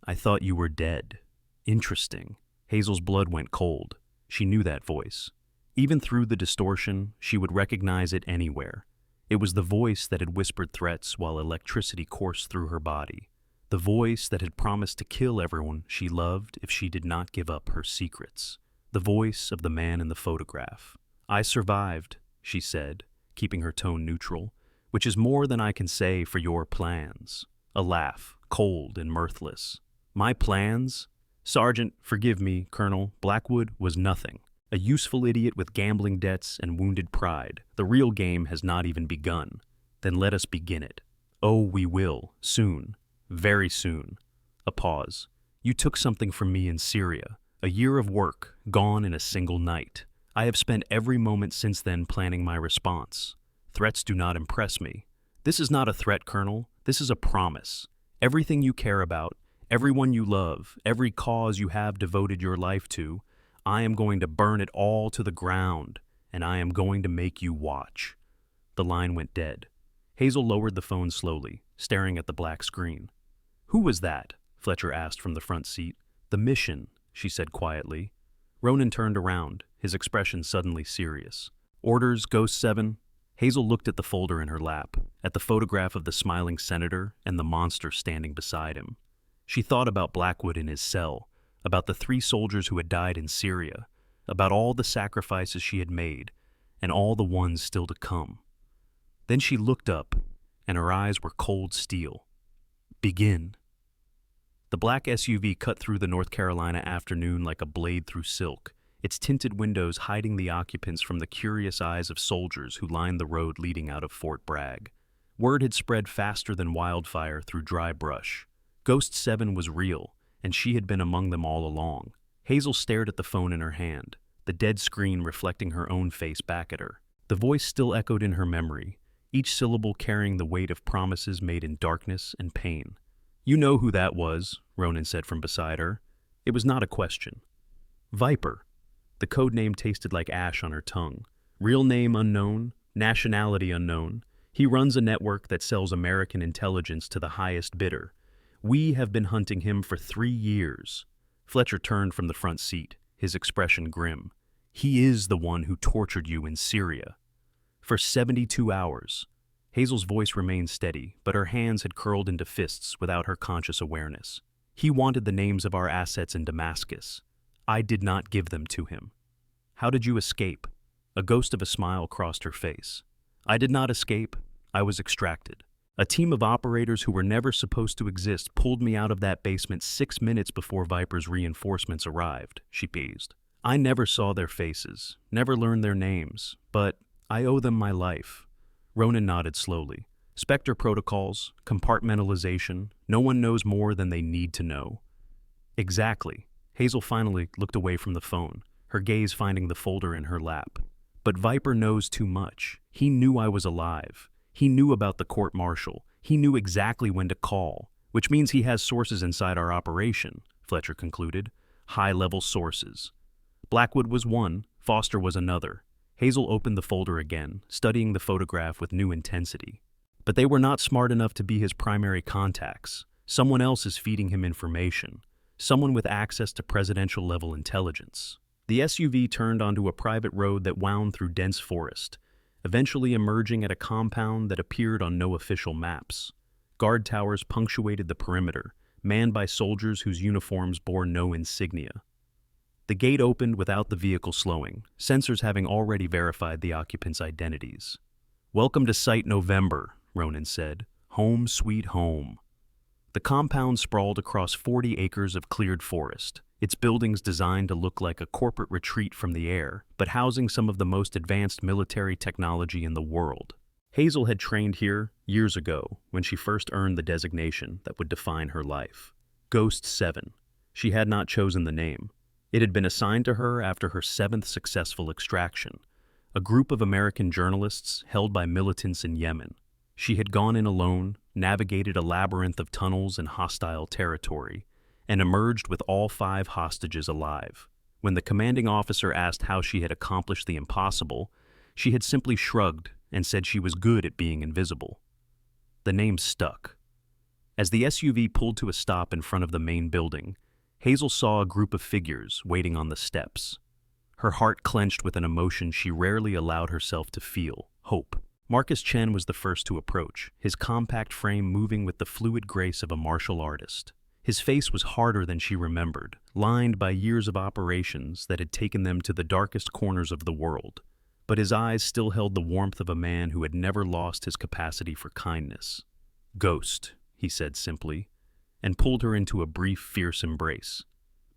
I thought you were dead. Interesting. Hazel's blood went cold. She knew that voice. Even through the distortion, she would recognize it anywhere. It was the voice that had whispered threats while electricity coursed through her body. The voice that had promised to kill everyone she loved if she did not give up her secrets. The voice of the man in the photograph. I survived, she said, keeping her tone neutral, which is more than I can say for your plans. A laugh, cold and mirthless. My plans? Sergeant, forgive me, Colonel, Blackwood was nothing. A useful idiot with gambling debts and wounded pride. The real game has not even begun. Then let us begin it. Oh, we will, soon. Very soon. A pause. You took something from me in Syria. A year of work, gone in a single night. I have spent every moment since then planning my response. Threats do not impress me. This is not a threat, Colonel. This is a promise. Everything you care about, everyone you love, every cause you have devoted your life to, I am going to burn it all to the ground, and I am going to make you watch. The line went dead. Hazel lowered the phone slowly, staring at the black screen. Who was that? Fletcher asked from the front seat. The mission, she said quietly. Ronan turned around, his expression suddenly serious. Orders, Ghost 7? Hazel looked at the folder in her lap, at the photograph of the smiling senator and the monster standing beside him. She thought about Blackwood in his cell, about the 3 soldiers who had died in Syria, about all the sacrifices she had made, and all the ones still to come. Then she looked up, and her eyes were cold steel. Begin. The black SUV cut through the North Carolina afternoon like a blade through silk, its tinted windows hiding the occupants from the curious eyes of soldiers who lined the road leading out of Fort Bragg. Word had spread faster than wildfire through dry brush. Ghost 7 was real, and she had been among them all along. Hazel stared at the phone in her hand, the dead screen reflecting her own face back at her. The voice still echoed in her memory, each syllable carrying the weight of promises made in darkness and pain. You know who that was, Ronan said from beside her. It was not a question. Viper. The code name tasted like ash on her tongue. Real name unknown, nationality unknown. He runs a network that sells American intelligence to the highest bidder. We have been hunting him for 3 years. Fletcher turned from the front seat, his expression grim. He is the one who tortured you in Syria. For 72 hours. Hazel's voice remained steady, but her hands had curled into fists without her conscious awareness. He wanted the names of our assets in Damascus. I did not give them to him. How did you escape? A ghost of a smile crossed her face. I did not escape. I was extracted. A team of operators who were never supposed to exist pulled me out of that basement 6 minutes before Viper's reinforcements arrived, she teased. I never saw their faces, never learned their names, but I owe them my life. Ronan nodded slowly. Spectre protocols, compartmentalization, no one knows more than they need to know. Exactly. Hazel finally looked away from the phone, her gaze finding the folder in her lap. But Viper knows too much. He knew I was alive. He knew about the court-martial. He knew exactly when to call, which means he has sources inside our operation, Fletcher concluded. High-level sources. Blackwood was one, Foster was another. Hazel opened the folder again, studying the photograph with new intensity. But they were not smart enough to be his primary contacts. Someone else is feeding him information. Someone with access to presidential-level intelligence. The SUV turned onto a private road that wound through dense forest, eventually emerging at a compound that appeared on no official maps. Guard towers punctuated the perimeter, manned by soldiers whose uniforms bore no insignia. The gate opened without the vehicle slowing, sensors having already verified the occupants' identities. Welcome to Site November, Ronan said. Home sweet home. The compound sprawled across 40 acres of cleared forest, its buildings designed to look like a corporate retreat from the air, but housing some of the most advanced military technology in the world. Hazel had trained here years ago when she first earned the designation that would define her life. Ghost 7. She had not chosen the name. It had been assigned to her after her 7th successful extraction, a group of American journalists held by militants in Yemen. She had gone in alone, navigated a labyrinth of tunnels and hostile territory, and emerged with all 5 hostages alive. When the commanding officer asked how she had accomplished the impossible, she had simply shrugged and said she was good at being invisible. The name stuck. As the SUV pulled to a stop in front of the main building, Hazel saw a group of figures waiting on the steps. Her heart clenched with an emotion she rarely allowed herself to feel: hope. Marcus Chen was the first to approach, his compact frame moving with the fluid grace of a martial artist. His face was harder than she remembered, lined by years of operations that had taken them to the darkest corners of the world. But his eyes still held the warmth of a man who had never lost his capacity for kindness. "Ghost," he said simply, and pulled her into a brief, fierce embrace.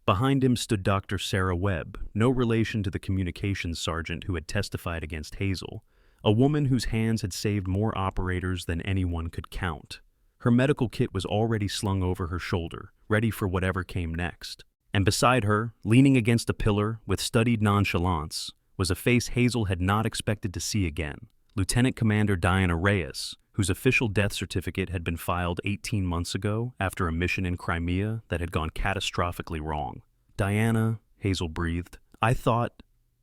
Behind him stood Dr. Sarah Webb, no relation to the communications sergeant who had testified against Hazel, a woman whose hands had saved more operators than anyone could count. Her medical kit was already slung over her shoulder, ready for whatever came next. And beside her, leaning against a pillar with studied nonchalance, was a face Hazel had not expected to see again: Lieutenant Commander Diana Reyes, whose official death certificate had been filed 18 months ago after a mission in Crimea that had gone catastrophically wrong. "Diana," Hazel breathed,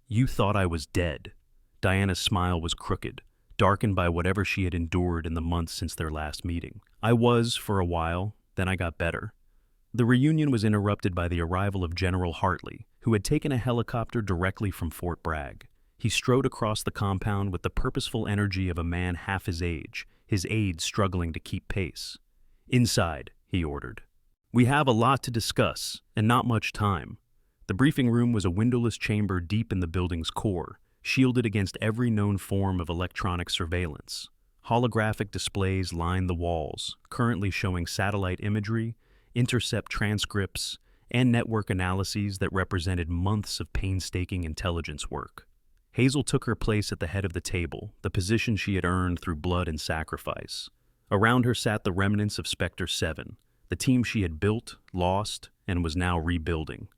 You thought I was dead." Diana's smile was crooked, darkened by whatever she had endured in the months since their last meeting. "I was, for a while, then I got better." The reunion was interrupted by the arrival of General Hartley, who had taken a helicopter directly from Fort Bragg. He strode across the compound with the purposeful energy of a man half his age, his aides struggling to keep pace. "Inside," he ordered. "We have a lot to discuss, and not much time." The briefing room was a windowless chamber deep in the building's core, shielded against every known form of electronic surveillance. Holographic displays lined the walls, currently showing satellite imagery, intercept transcripts, and network analyses that represented months of painstaking intelligence work. Hazel took her place at the head of the table, the position she had earned through blood and sacrifice. Around her sat the remnants of Spectre 7, the team she had built, lost, and was now rebuilding.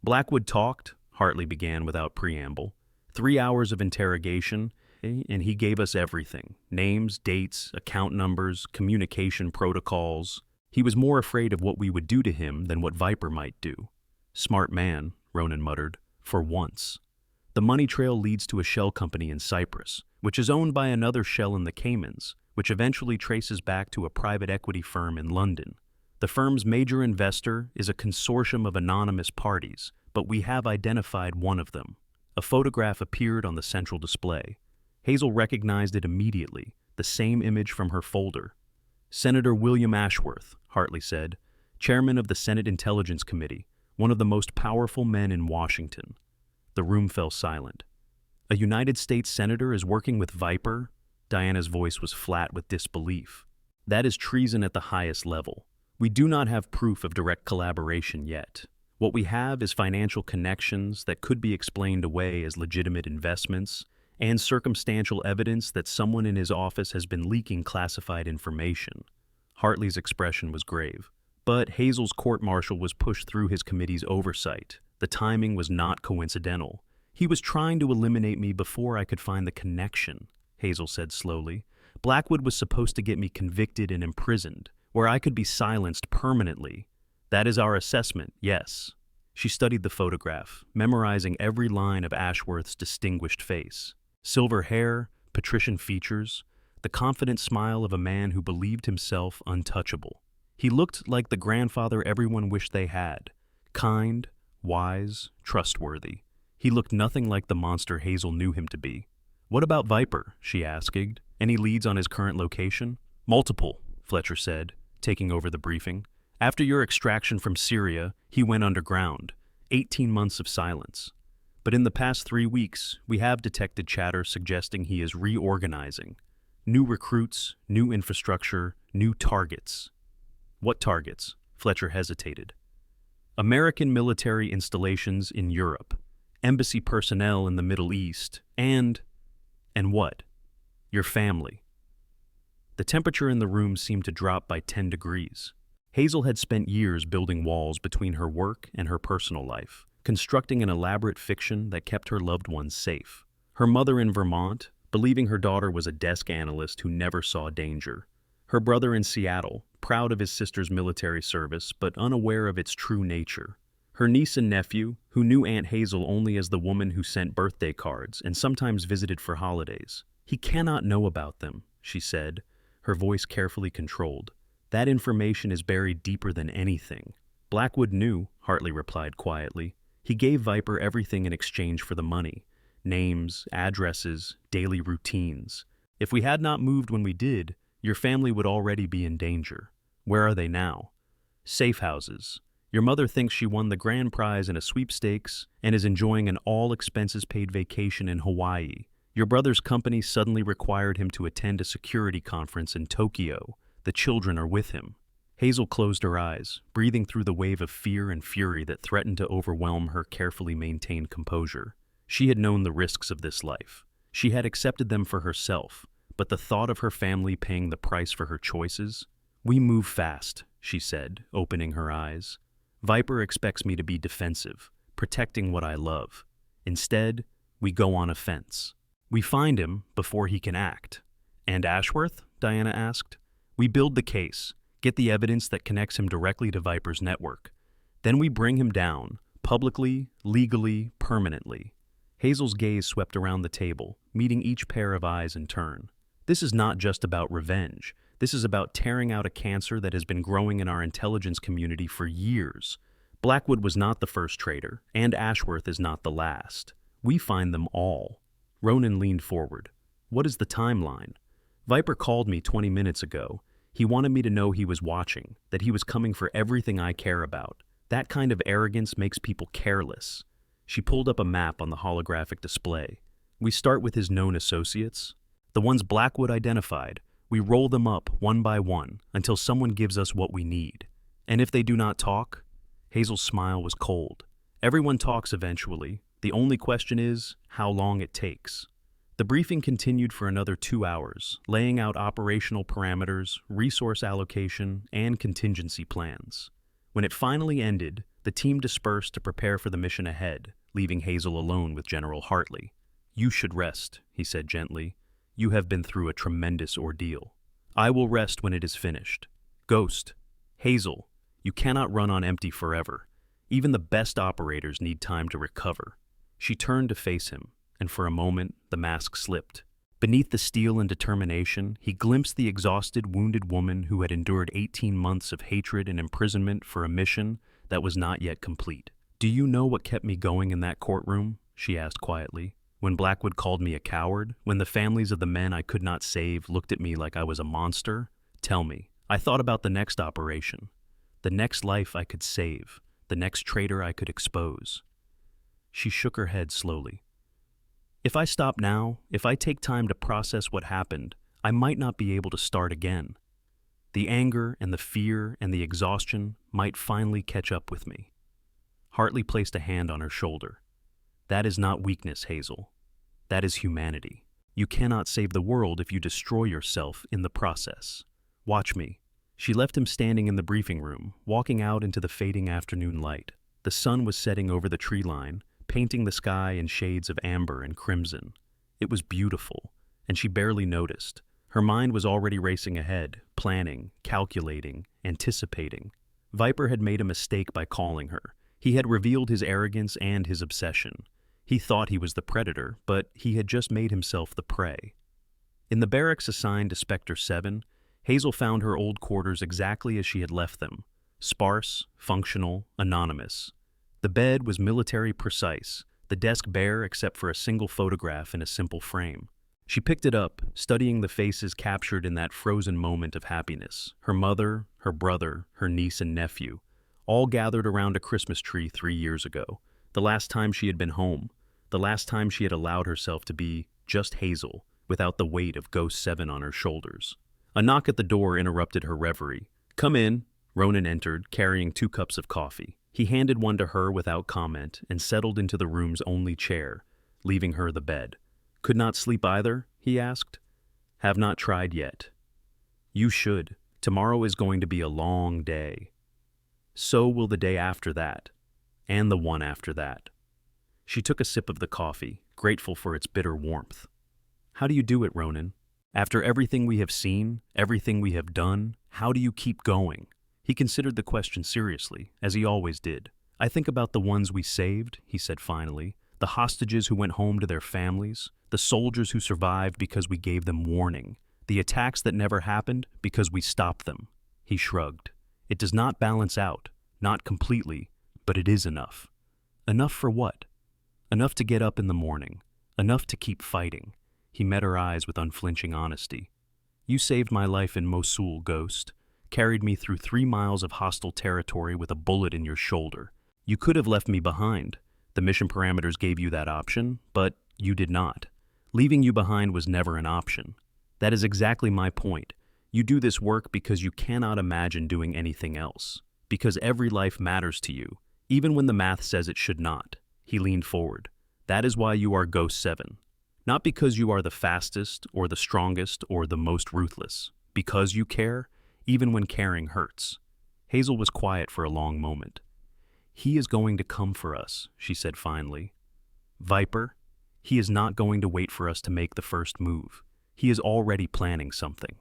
"Blackwood talked," Hartley began without preamble. 3 hours of interrogation, and he gave us everything: names, dates, account numbers, communication protocols. He was more afraid of what we would do to him than what Viper might do. "Smart man," Ronan muttered, "for once." The money trail leads to a shell company in Cyprus, which is owned by another shell in the Caymans, which eventually traces back to a private equity firm in London. The firm's major investor is a consortium of anonymous parties, but we have identified one of them. A photograph appeared on the central display. Hazel recognized it immediately, the same image from her folder. "Senator William Ashworth," Hartley said, "chairman of the Senate Intelligence Committee, one of the most powerful men in Washington." The room fell silent. "A United States senator is working with Viper?" Diana's voice was flat with disbelief. "That is treason at the highest level. We do not have proof of direct collaboration yet. What we have is financial connections that could be explained away as legitimate investments, and circumstantial evidence that someone in his office has been leaking classified information." Hartley's expression was grave. But Hazel's court-martial was pushed through his committee's oversight. The timing was not coincidental. "He was trying to eliminate me before I could find the connection," Hazel said slowly. "Blackwood was supposed to get me convicted and imprisoned, where I could be silenced permanently. That is our assessment, yes." She studied the photograph, memorizing every line of Ashworth's distinguished face. Silver hair, patrician features, the confident smile of a man who believed himself untouchable. He looked like the grandfather everyone wished they had: kind, wise, trustworthy. He looked nothing like the monster Hazel knew him to be. "What about Viper?" she asked. "Any leads on his current location?" "Multiple," Fletcher said, taking over the briefing. "After your extraction from Syria, he went underground. 18 months of silence. But in the past 3 weeks, we have detected chatter suggesting he is reorganizing. New recruits, new infrastructure, new targets." "What targets?" Fletcher hesitated. American military installations in Europe, embassy personnel in the Middle East, and what? Your family. The temperature in the room seemed to drop by 10 degrees. Hazel had spent years building walls between her work and her personal life, constructing an elaborate fiction that kept her loved ones safe. Her mother in Vermont, believing her daughter was a desk analyst who never saw danger. Her brother in Seattle, proud of his sister's military service but unaware of its true nature. Her niece and nephew, who knew Aunt Hazel only as the woman who sent birthday cards and sometimes visited for holidays. "He cannot know about them," she said, her voice carefully controlled. "That information is buried deeper than anything." "Blackwood knew," Hartley replied quietly. "He gave Viper everything in exchange for the money. Names, addresses, daily routines. If we had not moved when we did, your family would already be in danger. Where are they now?" "Safe houses. Your mother thinks she won the grand prize in a sweepstakes and is enjoying an all-expenses-paid vacation in Hawaii. Your brother's company suddenly required him to attend a security conference in Tokyo. The children are with him." Hazel closed her eyes, breathing through the wave of fear and fury that threatened to overwhelm her carefully maintained composure. She had known the risks of this life. She had accepted them for herself, but the thought of her family paying the price for her choices— "We move fast," she said, opening her eyes. "Viper expects me to be defensive, protecting what I love. Instead, we go on offense. We find him before he can act." "And Ashworth?" Diana asked. "We build the case, get the evidence that connects him directly to Viper's network. Then we bring him down, publicly, legally, permanently." Hazel's gaze swept around the table, meeting each pair of eyes in turn. "This is not just about revenge. This is about tearing out a cancer that has been growing in our intelligence community for years. Blackwood was not the first traitor, and Ashworth is not the last. We find them all." Ronan leaned forward. "What is the timeline?" "Viper called me 20 minutes ago. He wanted me to know he was watching, that he was coming for everything I care about. That kind of arrogance makes people careless." She pulled up a map on the holographic display. "We start with his known associates. The ones Blackwood identified. We roll them up one by one until someone gives us what we need. And if they do not talk?" Hazel's smile was cold. "Everyone talks eventually. The only question is how long it takes." The briefing continued for another 2 hours, laying out operational parameters, resource allocation, and contingency plans. When it finally ended, the team dispersed to prepare for the mission ahead, leaving Hazel alone with General Hartley. "You should rest," he said gently. "You have been through a tremendous ordeal. I will rest when it is finished. Ghost, Hazel, you cannot run on empty forever. Even the best operators need time to recover." She turned to face him, and for a moment the mask slipped. Beneath the steel and determination, he glimpsed the exhausted, wounded woman who had endured 18 months of hatred and imprisonment for a mission that was not yet complete. "Do you know what kept me going in that courtroom?" she asked quietly. "When Blackwood called me a coward, when the families of the men I could not save looked at me like I was a monster? Tell me. I thought about the next operation, the next life I could save, the next traitor I could expose." She shook her head slowly. "If I stop now, if I take time to process what happened, I might not be able to start again. The anger and the fear and the exhaustion might finally catch up with me." Hartley placed a hand on her shoulder. "That is not weakness, Hazel. That is humanity. You cannot save the world if you destroy yourself in the process. Watch me." She left him standing in the briefing room, walking out into the fading afternoon light. The sun was setting over the tree line, painting the sky in shades of amber and crimson. It was beautiful, and she barely noticed. Her mind was already racing ahead, planning, calculating, anticipating. Viper had made a mistake by calling her. He had revealed his arrogance and his obsession. He thought he was the predator, but he had just made himself the prey. In the barracks assigned to Spectre 7, Hazel found her old quarters exactly as she had left them: sparse, functional, anonymous. The bed was military precise, the desk bare except for a single photograph in a simple frame. She picked it up, studying the faces captured in that frozen moment of happiness. Her mother, her brother, her niece and nephew, all gathered around a Christmas tree 3 years ago, the last time she had been home, the last time she had allowed herself to be just Hazel, without the weight of Ghost 7 on her shoulders. A knock at the door interrupted her reverie. "Come in." Ronan entered, carrying 2 cups of coffee. He handed one to her without comment and settled into the room's only chair, leaving her the bed. "Could not sleep either?" he asked. "Have not tried yet." "You should. Tomorrow is going to be a long day. So will the day after that, and the one after that." She took a sip of the coffee, grateful for its bitter warmth. "How do you do it, Ronan? After everything we have seen, everything we have done, how do you keep going?" He considered the question seriously, as he always did. "I think about the ones we saved," he said finally, "the hostages who went home to their families, the soldiers who survived because we gave them warning, the attacks that never happened because we stopped them." He shrugged. "It does not balance out, not completely, but it is enough." "Enough for what?" "Enough to get up in the morning, enough to keep fighting." He met her eyes with unflinching honesty. "You saved my life in Mosul, Ghost. Carried me through 3 miles of hostile territory with a bullet in your shoulder. You could have left me behind. The mission parameters gave you that option, but you did not. Leaving you behind was never an option. That is exactly my point. You do this work because you cannot imagine doing anything else. Because every life matters to you, even when the math says it should not." He leaned forward. "That is why you are Ghost 7. Not because you are the fastest, or the strongest, or the most ruthless. Because you care, even when caring hurts." Hazel was quiet for a long moment. "He is going to come for us," she said finally. "Viper, he is not going to wait for us to make the first move. He is already planning something.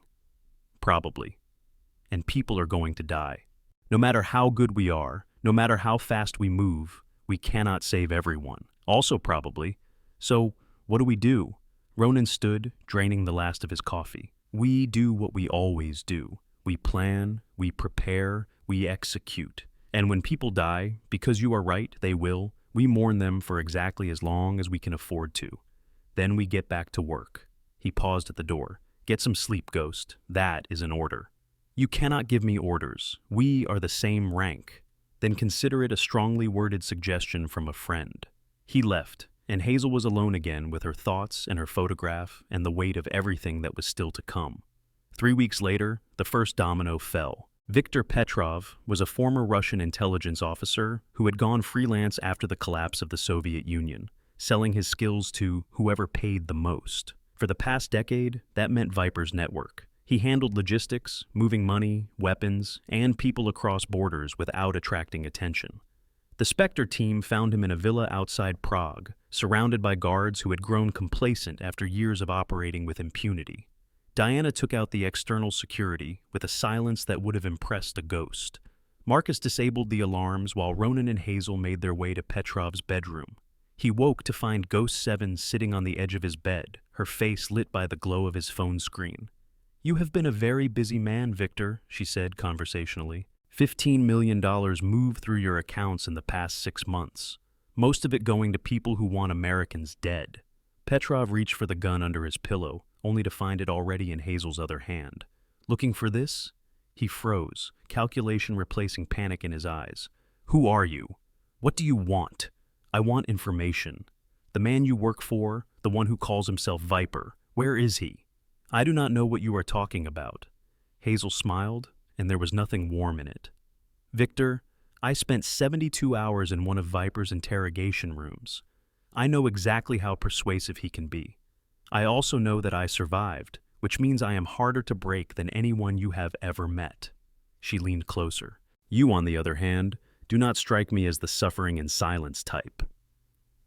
Probably. And people are going to die. No matter how good we are, no matter how fast we move, we cannot save everyone. Also probably. So, what do we do?" Ronan stood, draining the last of his coffee. "We do what we always do. We plan, we prepare, we execute. And when people die, because you are right, they will, we mourn them for exactly as long as we can afford to. Then we get back to work." He paused at the door. "Get some sleep, Ghost. That is an order." "You cannot give me orders. We are the same rank." "Then consider it a strongly worded suggestion from a friend." He left, and Hazel was alone again with her thoughts and her photograph and the weight of everything that was still to come. 3 weeks later, the first domino fell. Viktor Petrov was a former Russian intelligence officer who had gone freelance after the collapse of the Soviet Union, selling his skills to whoever paid the most. For the past decade, that meant Viper's network. He handled logistics, moving money, weapons, and people across borders without attracting attention. The Spectre team found him in a villa outside Prague, surrounded by guards who had grown complacent after years of operating with impunity. Diana took out the external security with a silence that would have impressed a ghost. Marcus disabled the alarms while Ronan and Hazel made their way to Petrov's bedroom. He woke to find Ghost 7 sitting on the edge of his bed, her face lit by the glow of his phone screen. "You have been a very busy man, Victor," she said conversationally. $15 million moved through your accounts in the past 6 months, most of it going to people who want Americans dead." Petrov reached for the gun under his pillow, only to find it already in Hazel's other hand. "Looking for this?" He froze, calculation replacing panic in his eyes. "Who are you? What do you want?" "I want information. The man you work for, the one who calls himself Viper, where is he?" "I do not know what you are talking about." Hazel smiled, and there was nothing warm in it. "Victor, I spent 72 hours in one of Viper's interrogation rooms. I know exactly how persuasive he can be. I also know that I survived, which means I am harder to break than anyone you have ever met." She leaned closer. "You, on the other hand, do not strike me as the suffering in silence type."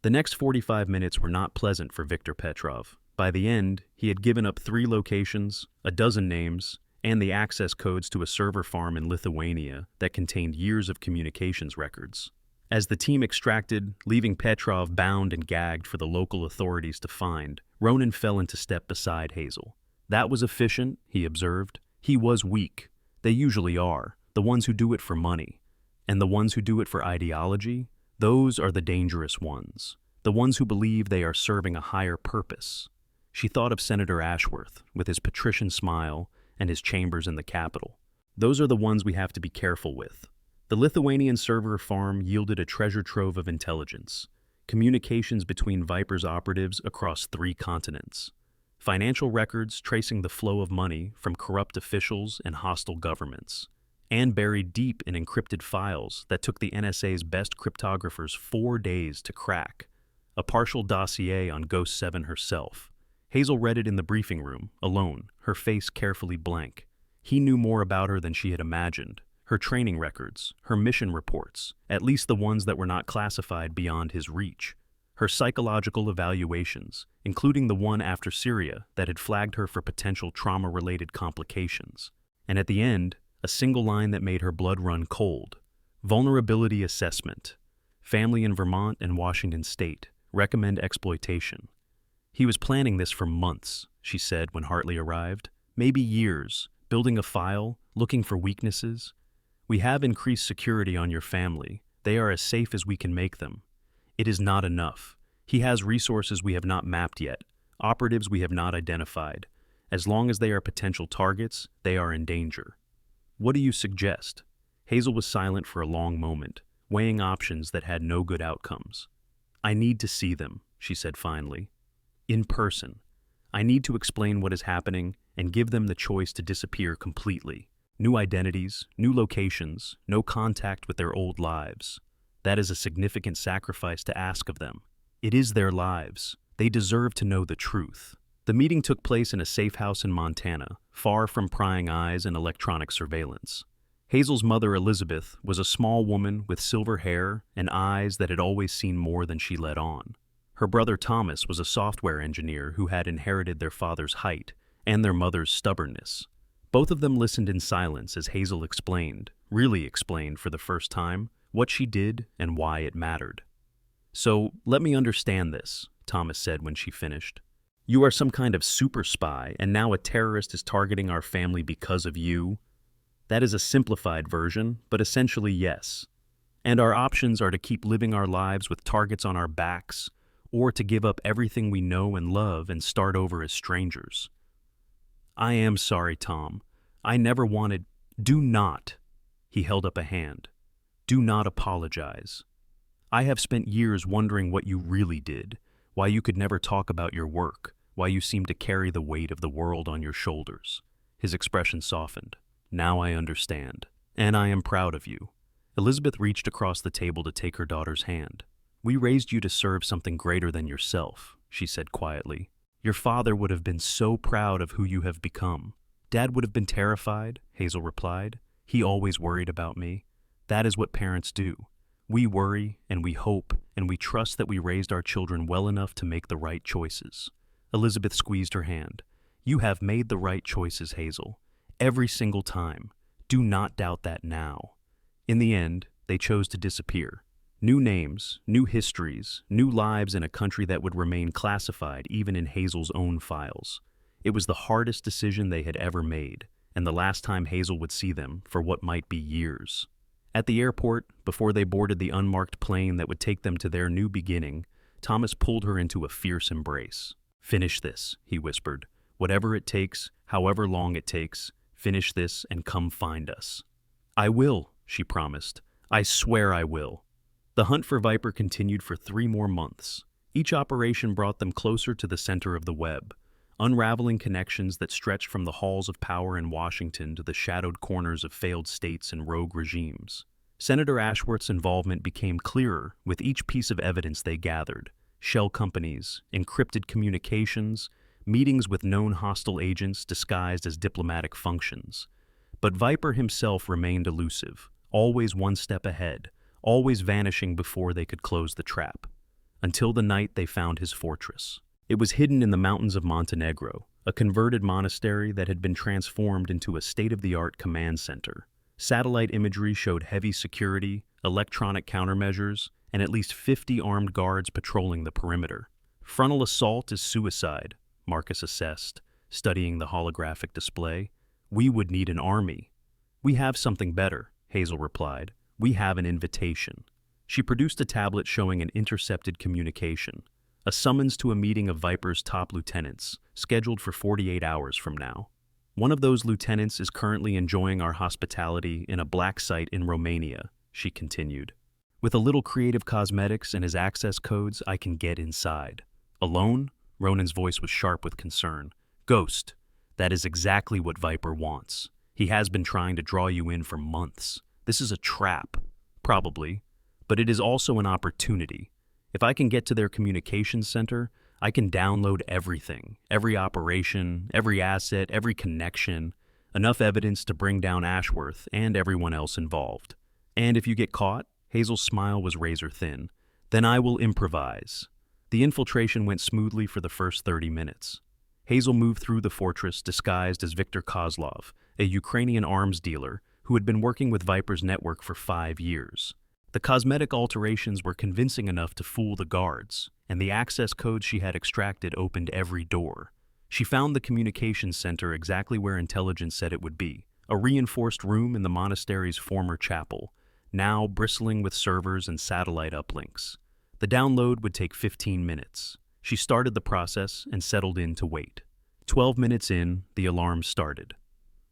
The next 45 minutes were not pleasant for Viktor Petrov. By the end, he had given up 3 locations, a dozen names, and the access codes to a server farm in Lithuania that contained years of communications records. As the team extracted, leaving Petrov bound and gagged for the local authorities to find, Ronan fell into step beside Hazel. "That was efficient," he observed. "He was weak. They usually are, the ones who do it for money. And the ones who do it for ideology, those are the dangerous ones, the ones who believe they are serving a higher purpose." She thought of Senator Ashworth, with his patrician smile and his chambers in the Capitol. Those are the ones we have to be careful with. The Lithuanian server farm yielded a treasure trove of intelligence, communications between Viper's operatives across 3 continents, financial records tracing the flow of money from corrupt officials and hostile governments, and buried deep in encrypted files that took the NSA's best cryptographers 4 days to crack. A partial dossier on Ghost 7 herself. Hazel read it in the briefing room, alone, her face carefully blank. He knew more about her than she had imagined. Her training records, her mission reports, at least the ones that were not classified beyond his reach. Her psychological evaluations, including the one after Syria that had flagged her for potential trauma-related complications. And at the end, a single line that made her blood run cold. Vulnerability assessment. Family in Vermont and Washington State. Recommend exploitation. He was planning this for months, she said when Hartley arrived. Maybe years, building a file, looking for weaknesses. We have increased security on your family. They are as safe as we can make them. It is not enough. He has resources we have not mapped yet, operatives we have not identified. As long as they are potential targets, they are in danger. What do you suggest? Hazel was silent for a long moment, weighing options that had no good outcomes. I need to see them, she said finally. In person. I need to explain what is happening and give them the choice to disappear completely. New identities, new locations, no contact with their old lives. That is a significant sacrifice to ask of them. It is their lives. They deserve to know the truth. The meeting took place in a safe house in Montana, far from prying eyes and electronic surveillance. Hazel's mother, Elizabeth, was a small woman with silver hair and eyes that had always seen more than she let on. Her brother Thomas was a software engineer who had inherited their father's height and their mother's stubbornness. Both of them listened in silence as Hazel explained, really explained for the first time, what she did and why it mattered. So, let me understand this, Thomas said when she finished. You are some kind of super spy, and now a terrorist is targeting our family because of you? That is a simplified version, but essentially yes. And our options are to keep living our lives with targets on our backs, or to give up everything we know and love and start over as strangers. I am sorry, Tom. I never wanted... Do not. He held up a hand. Do not apologize. I have spent years wondering what you really did, why you could never talk about your work, why you seemed to carry the weight of the world on your shoulders. His expression softened. Now I understand. And I am proud of you. Elizabeth reached across the table to take her daughter's hand. We raised you to serve something greater than yourself, she said quietly. Your father would have been so proud of who you have become. Dad would have been terrified, Hazel replied. He always worried about me. That is what parents do. We worry, and we hope, and we trust that we raised our children well enough to make the right choices. Elizabeth squeezed her hand. You have made the right choices, Hazel. Every single time. Do not doubt that now. In the end, they chose to disappear. New names, new histories, new lives in a country that would remain classified even in Hazel's own files. It was the hardest decision they had ever made, and the last time Hazel would see them for what might be years. At the airport, before they boarded the unmarked plane that would take them to their new beginning, Thomas pulled her into a fierce embrace. Finish this, he whispered. Whatever it takes, however long it takes, finish this and come find us. I will, she promised. I swear I will. The hunt for Viper continued for 3 more months. Each operation brought them closer to the center of the web, unraveling connections that stretched from the halls of power in Washington to the shadowed corners of failed states and rogue regimes. Senator Ashworth's involvement became clearer with each piece of evidence they gathered: shell companies, encrypted communications, meetings with known hostile agents disguised as diplomatic functions. But Viper himself remained elusive, always one step ahead, always vanishing before they could close the trap. Until the night they found his fortress. It was hidden in the mountains of Montenegro, a converted monastery that had been transformed into a state-of-the-art command center. Satellite imagery showed heavy security, electronic countermeasures, and at least 50 armed guards patrolling the perimeter. Frontal assault is suicide, Marcus assessed, studying the holographic display. We would need an army. We have something better, Hazel replied. We have an invitation. She produced a tablet showing an intercepted communication, a summons to a meeting of Viper's top lieutenants, scheduled for 48 hours from now. One of those lieutenants is currently enjoying our hospitality in a black site in Romania, she continued. With a little creative cosmetics and his access codes, I can get inside. Alone? Ronan's voice was sharp with concern. Ghost. That is exactly what Viper wants. He has been trying to draw you in for months. This is a trap, probably, but it is also an opportunity. If I can get to their communications center, I can download everything, every operation, every asset, every connection, enough evidence to bring down Ashworth and everyone else involved. And if you get caught, Hazel's smile was razor thin, then I will improvise. The infiltration went smoothly for the first 30 minutes. Hazel moved through the fortress disguised as Viktor Kozlov, a Ukrainian arms dealer who had been working with Viper's network for 5 years. The cosmetic alterations were convincing enough to fool the guards, and the access codes she had extracted opened every door. She found the communications center exactly where intelligence said it would be, a reinforced room in the monastery's former chapel, now bristling with servers and satellite uplinks. The download would take 15 minutes. She started the process and settled in to wait. 12 minutes in, the alarm started.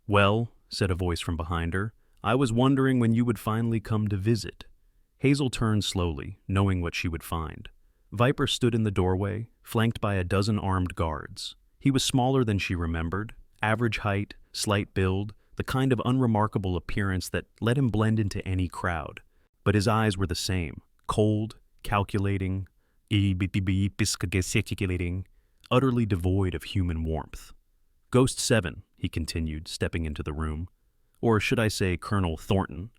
"Well," said a voice from behind her, "I was wondering when you would finally come to visit." Hazel turned slowly, knowing what she would find. Viper stood in the doorway, flanked by a dozen armed guards. He was smaller than she remembered, average height, slight build, the kind of unremarkable appearance that let him blend into any crowd. But his eyes were the same, cold, calculating, utterly devoid of human warmth. "Ghost 7, he continued, stepping into the room. "Or should I say Colonel Thornton?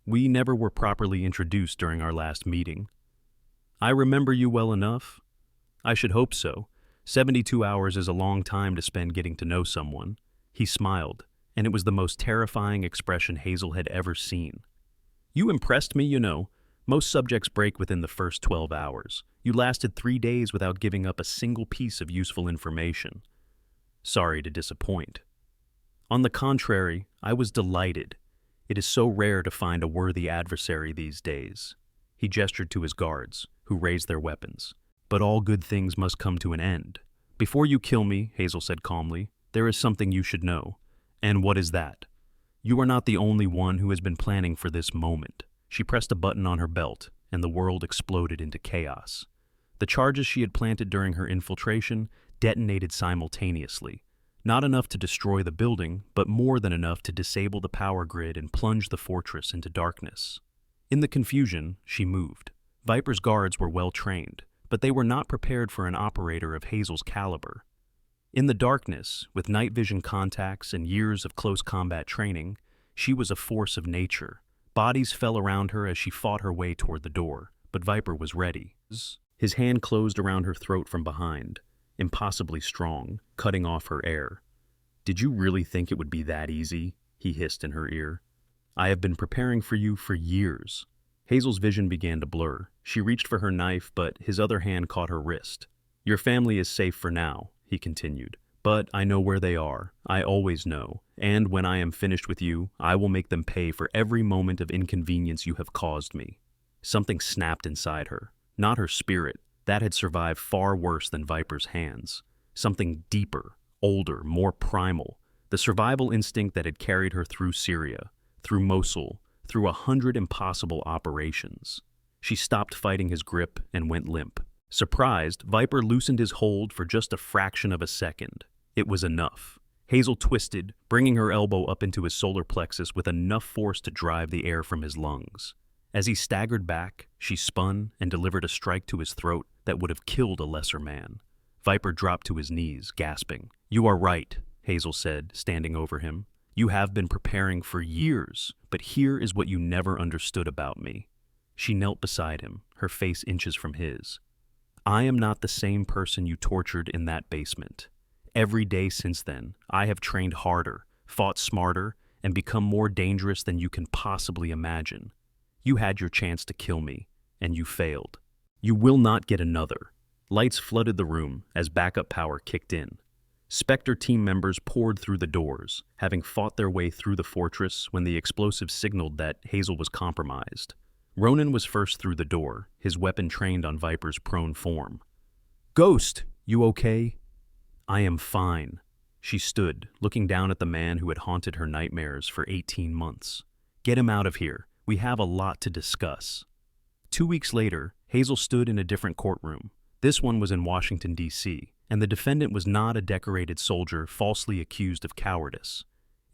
We never were properly introduced during our last meeting." "I remember you well enough." "I should hope so. 72 hours is a long time to spend getting to know someone." He smiled, and it was the most terrifying expression Hazel had ever seen. "You impressed me, you know. Most subjects break within the first 12 hours. You lasted 3 days without giving up a single piece of useful information." "Sorry to disappoint." "On the contrary, I was delighted. It is so rare to find a worthy adversary these days." He gestured to his guards, who raised their weapons. "But all good things must come to an end. Before you kill me," Hazel said calmly, "there is something you should know." "And what is that?" "You are not the only one who has been planning for this moment." She pressed a button on her belt, and the world exploded into chaos. The charges she had planted during her infiltration detonated simultaneously. Not enough to destroy the building, but more than enough to disable the power grid and plunge the fortress into darkness. In the confusion, she moved. Viper's guards were well trained, but they were not prepared for an operator of Hazel's caliber. In the darkness, with night vision contacts and years of close combat training, she was a force of nature. Bodies fell around her as she fought her way toward the door, but Viper was ready. His hand closed around her throat from behind, impossibly strong, cutting off her air. "Did you really think it would be that easy?" he hissed in her ear. "I have been preparing for you for years." Hazel's vision began to blur. She reached for her knife, but his other hand caught her wrist. "Your family is safe for now," he continued. "But I know where they are. I always know. And when I am finished with you, I will make them pay for every moment of inconvenience you have caused me." Something snapped inside her. Not her spirit. That had survived far worse than Viper's hands. Something deeper, older, more primal. The survival instinct that had carried her through Syria, through Mosul, through 100 impossible operations. She stopped fighting his grip and went limp. Surprised, Viper loosened his hold for just a fraction of a second. It was enough. Hazel twisted, bringing her elbow up into his solar plexus with enough force to drive the air from his lungs. As he staggered back, she spun and delivered a strike to his throat that would have killed a lesser man. Viper dropped to his knees, gasping. "You are right," Hazel said, standing over him. "You have been preparing for years, but here is what you never understood about me." She knelt beside him, her face inches from his. "I am not the same person you tortured in that basement. Every day since then, I have trained harder, fought smarter, and become more dangerous than you can possibly imagine. You had your chance to kill me, and you failed. You will not get another." Lights flooded the room as backup power kicked in. Spectre team members poured through the doors, having fought their way through the fortress when the explosive signaled that Hazel was compromised. Ronan was first through the door, his weapon trained on Viper's prone form. "Ghost, you okay?" "I am fine." She stood, looking down at the man who had haunted her nightmares for 18 months. "Get him out of here. We have a lot to discuss." 2 weeks later, Hazel stood in a different courtroom. This one was in Washington, D.C., and the defendant was not a decorated soldier falsely accused of cowardice.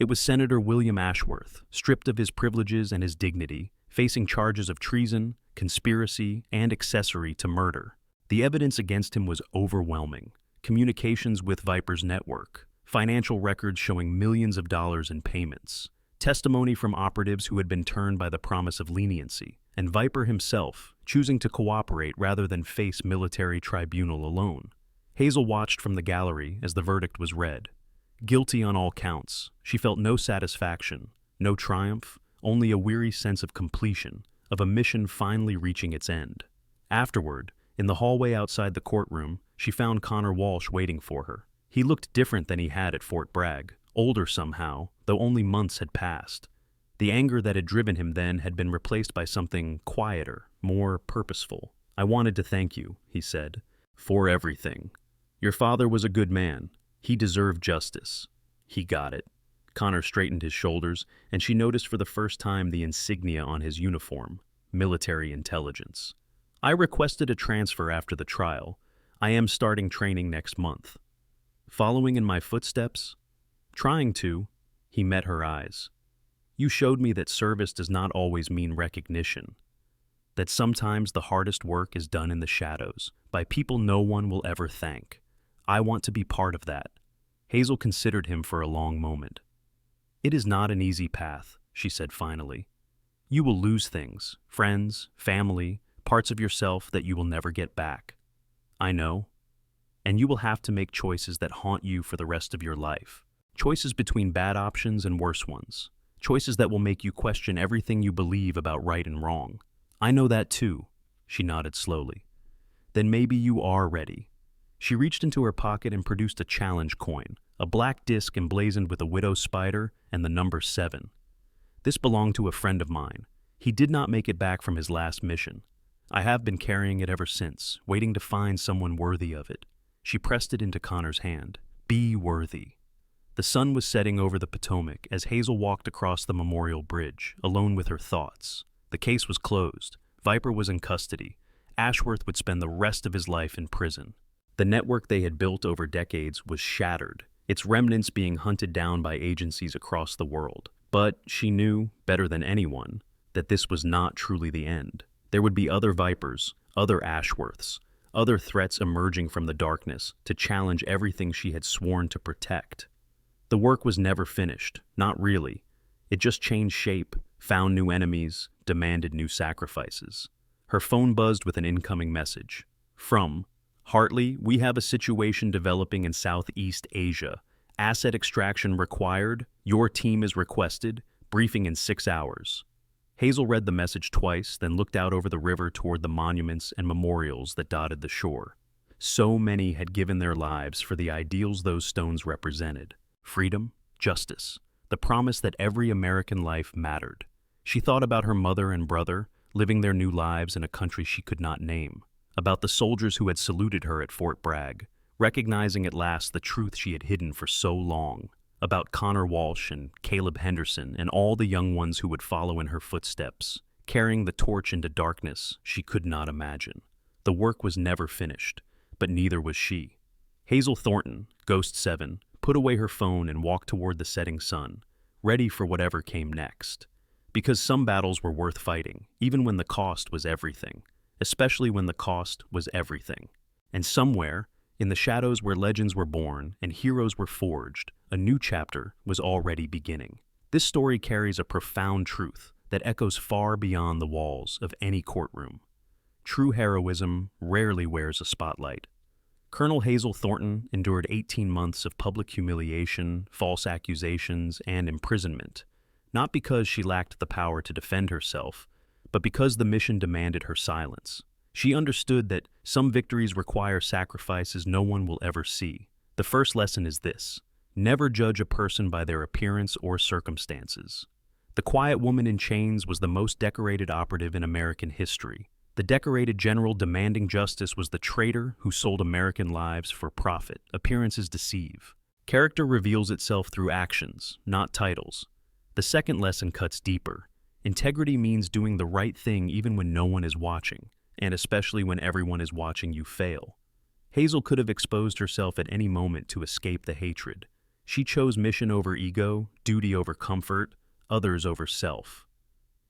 It was Senator William Ashworth, stripped of his privileges and his dignity, facing charges of treason, conspiracy, and accessory to murder. The evidence against him was overwhelming. Communications with Viper's network, financial records showing millions of dollars in payments, testimony from operatives who had been turned by the promise of leniency, and Viper himself, choosing to cooperate rather than face military tribunal alone. Hazel watched from the gallery as the verdict was read. Guilty on all counts, she felt no satisfaction, no triumph, only a weary sense of completion, of a mission finally reaching its end. Afterward, in the hallway outside the courtroom, she found Connor Walsh waiting for her. He looked different than he had at Fort Bragg, older somehow, though only months had passed. The anger that had driven him then had been replaced by something quieter, more purposeful. "I wanted to thank you," he said, "for everything. Your father was a good man. He deserved justice. He got it." Connor straightened his shoulders, and she noticed for the first time the insignia on his uniform, military intelligence. "I requested a transfer after the trial. I am starting training next month." "Following in my footsteps?" "Trying to." He met her eyes. "You showed me that service does not always mean recognition. That sometimes the hardest work is done in the shadows, by people no one will ever thank. I want to be part of that." Hazel considered him for a long moment. "It is not an easy path," she said finally. "You will lose things, friends, family, parts of yourself that you will never get back. I know. And you will have to make choices that haunt you for the rest of your life. Choices between bad options and worse ones. Choices that will make you question everything you believe about right and wrong. I know that too," she nodded slowly. "Then maybe you are ready." She reached into her pocket and produced a challenge coin, a black disc emblazoned with a widow spider and the number 7. "This belonged to a friend of mine. He did not make it back from his last mission. I have been carrying it ever since, waiting to find someone worthy of it." She pressed it into Connor's hand. "Be worthy." The sun was setting over the Potomac as Hazel walked across the Memorial Bridge, alone with her thoughts. The case was closed. Viper was in custody. Ashworth would spend the rest of his life in prison. The network they had built over decades was shattered, its remnants being hunted down by agencies across the world. But she knew, better than anyone, that this was not truly the end. There would be other Vipers, other Ashworths, other threats emerging from the darkness to challenge everything she had sworn to protect. The work was never finished, not really. It just changed shape, found new enemies, demanded new sacrifices. Her phone buzzed with an incoming message. From Hartley, "We have a situation developing in Southeast Asia. Asset extraction required. Your team is requested. Briefing in 6 hours." Hazel read the message twice, then looked out over the river toward the monuments and memorials that dotted the shore. So many had given their lives for the ideals those stones represented. Freedom, justice, the promise that every American life mattered. She thought about her mother and brother, living their new lives in a country she could not name. About the soldiers who had saluted her at Fort Bragg, recognizing at last the truth she had hidden for so long. About Connor Walsh and Caleb Henderson and all the young ones who would follow in her footsteps, carrying the torch into darkness she could not imagine. The work was never finished, but neither was she. Hazel Thornton, Ghost 7, put away her phone and walked toward the setting sun, ready for whatever came next. Because some battles were worth fighting, even when the cost was everything. Especially when the cost was everything. And somewhere, in the shadows where legends were born and heroes were forged, a new chapter was already beginning. This story carries a profound truth that echoes far beyond the walls of any courtroom. True heroism rarely wears a spotlight. Colonel Hazel Thornton endured 18 months of public humiliation, false accusations, and imprisonment, not because she lacked the power to defend herself, but because the mission demanded her silence. She understood that some victories require sacrifices no one will ever see. The first lesson is this: never judge a person by their appearance or circumstances. The quiet woman in chains was the most decorated operative in American history. The decorated general demanding justice was the traitor who sold American lives for profit. Appearances deceive. Character reveals itself through actions, not titles. The second lesson cuts deeper. Integrity means doing the right thing even when no one is watching, and especially when everyone is watching you fail. Hazel could have exposed herself at any moment to escape the hatred. She chose mission over ego, duty over comfort, others over self.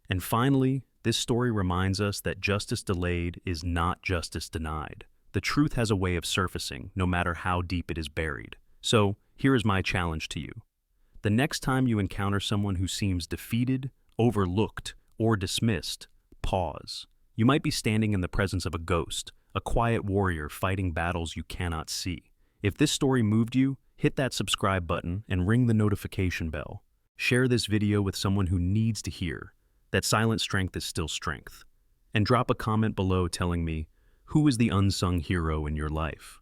And finally, this story reminds us that justice delayed is not justice denied. The truth has a way of surfacing, no matter how deep it is buried. So, here is my challenge to you. The next time you encounter someone who seems defeated, overlooked, or dismissed, pause. You might be standing in the presence of a ghost, a quiet warrior fighting battles you cannot see. If this story moved you, hit that subscribe button and ring the notification bell. Share this video with someone who needs to hear that silent strength is still strength. And drop a comment below telling me, who is the unsung hero in your life?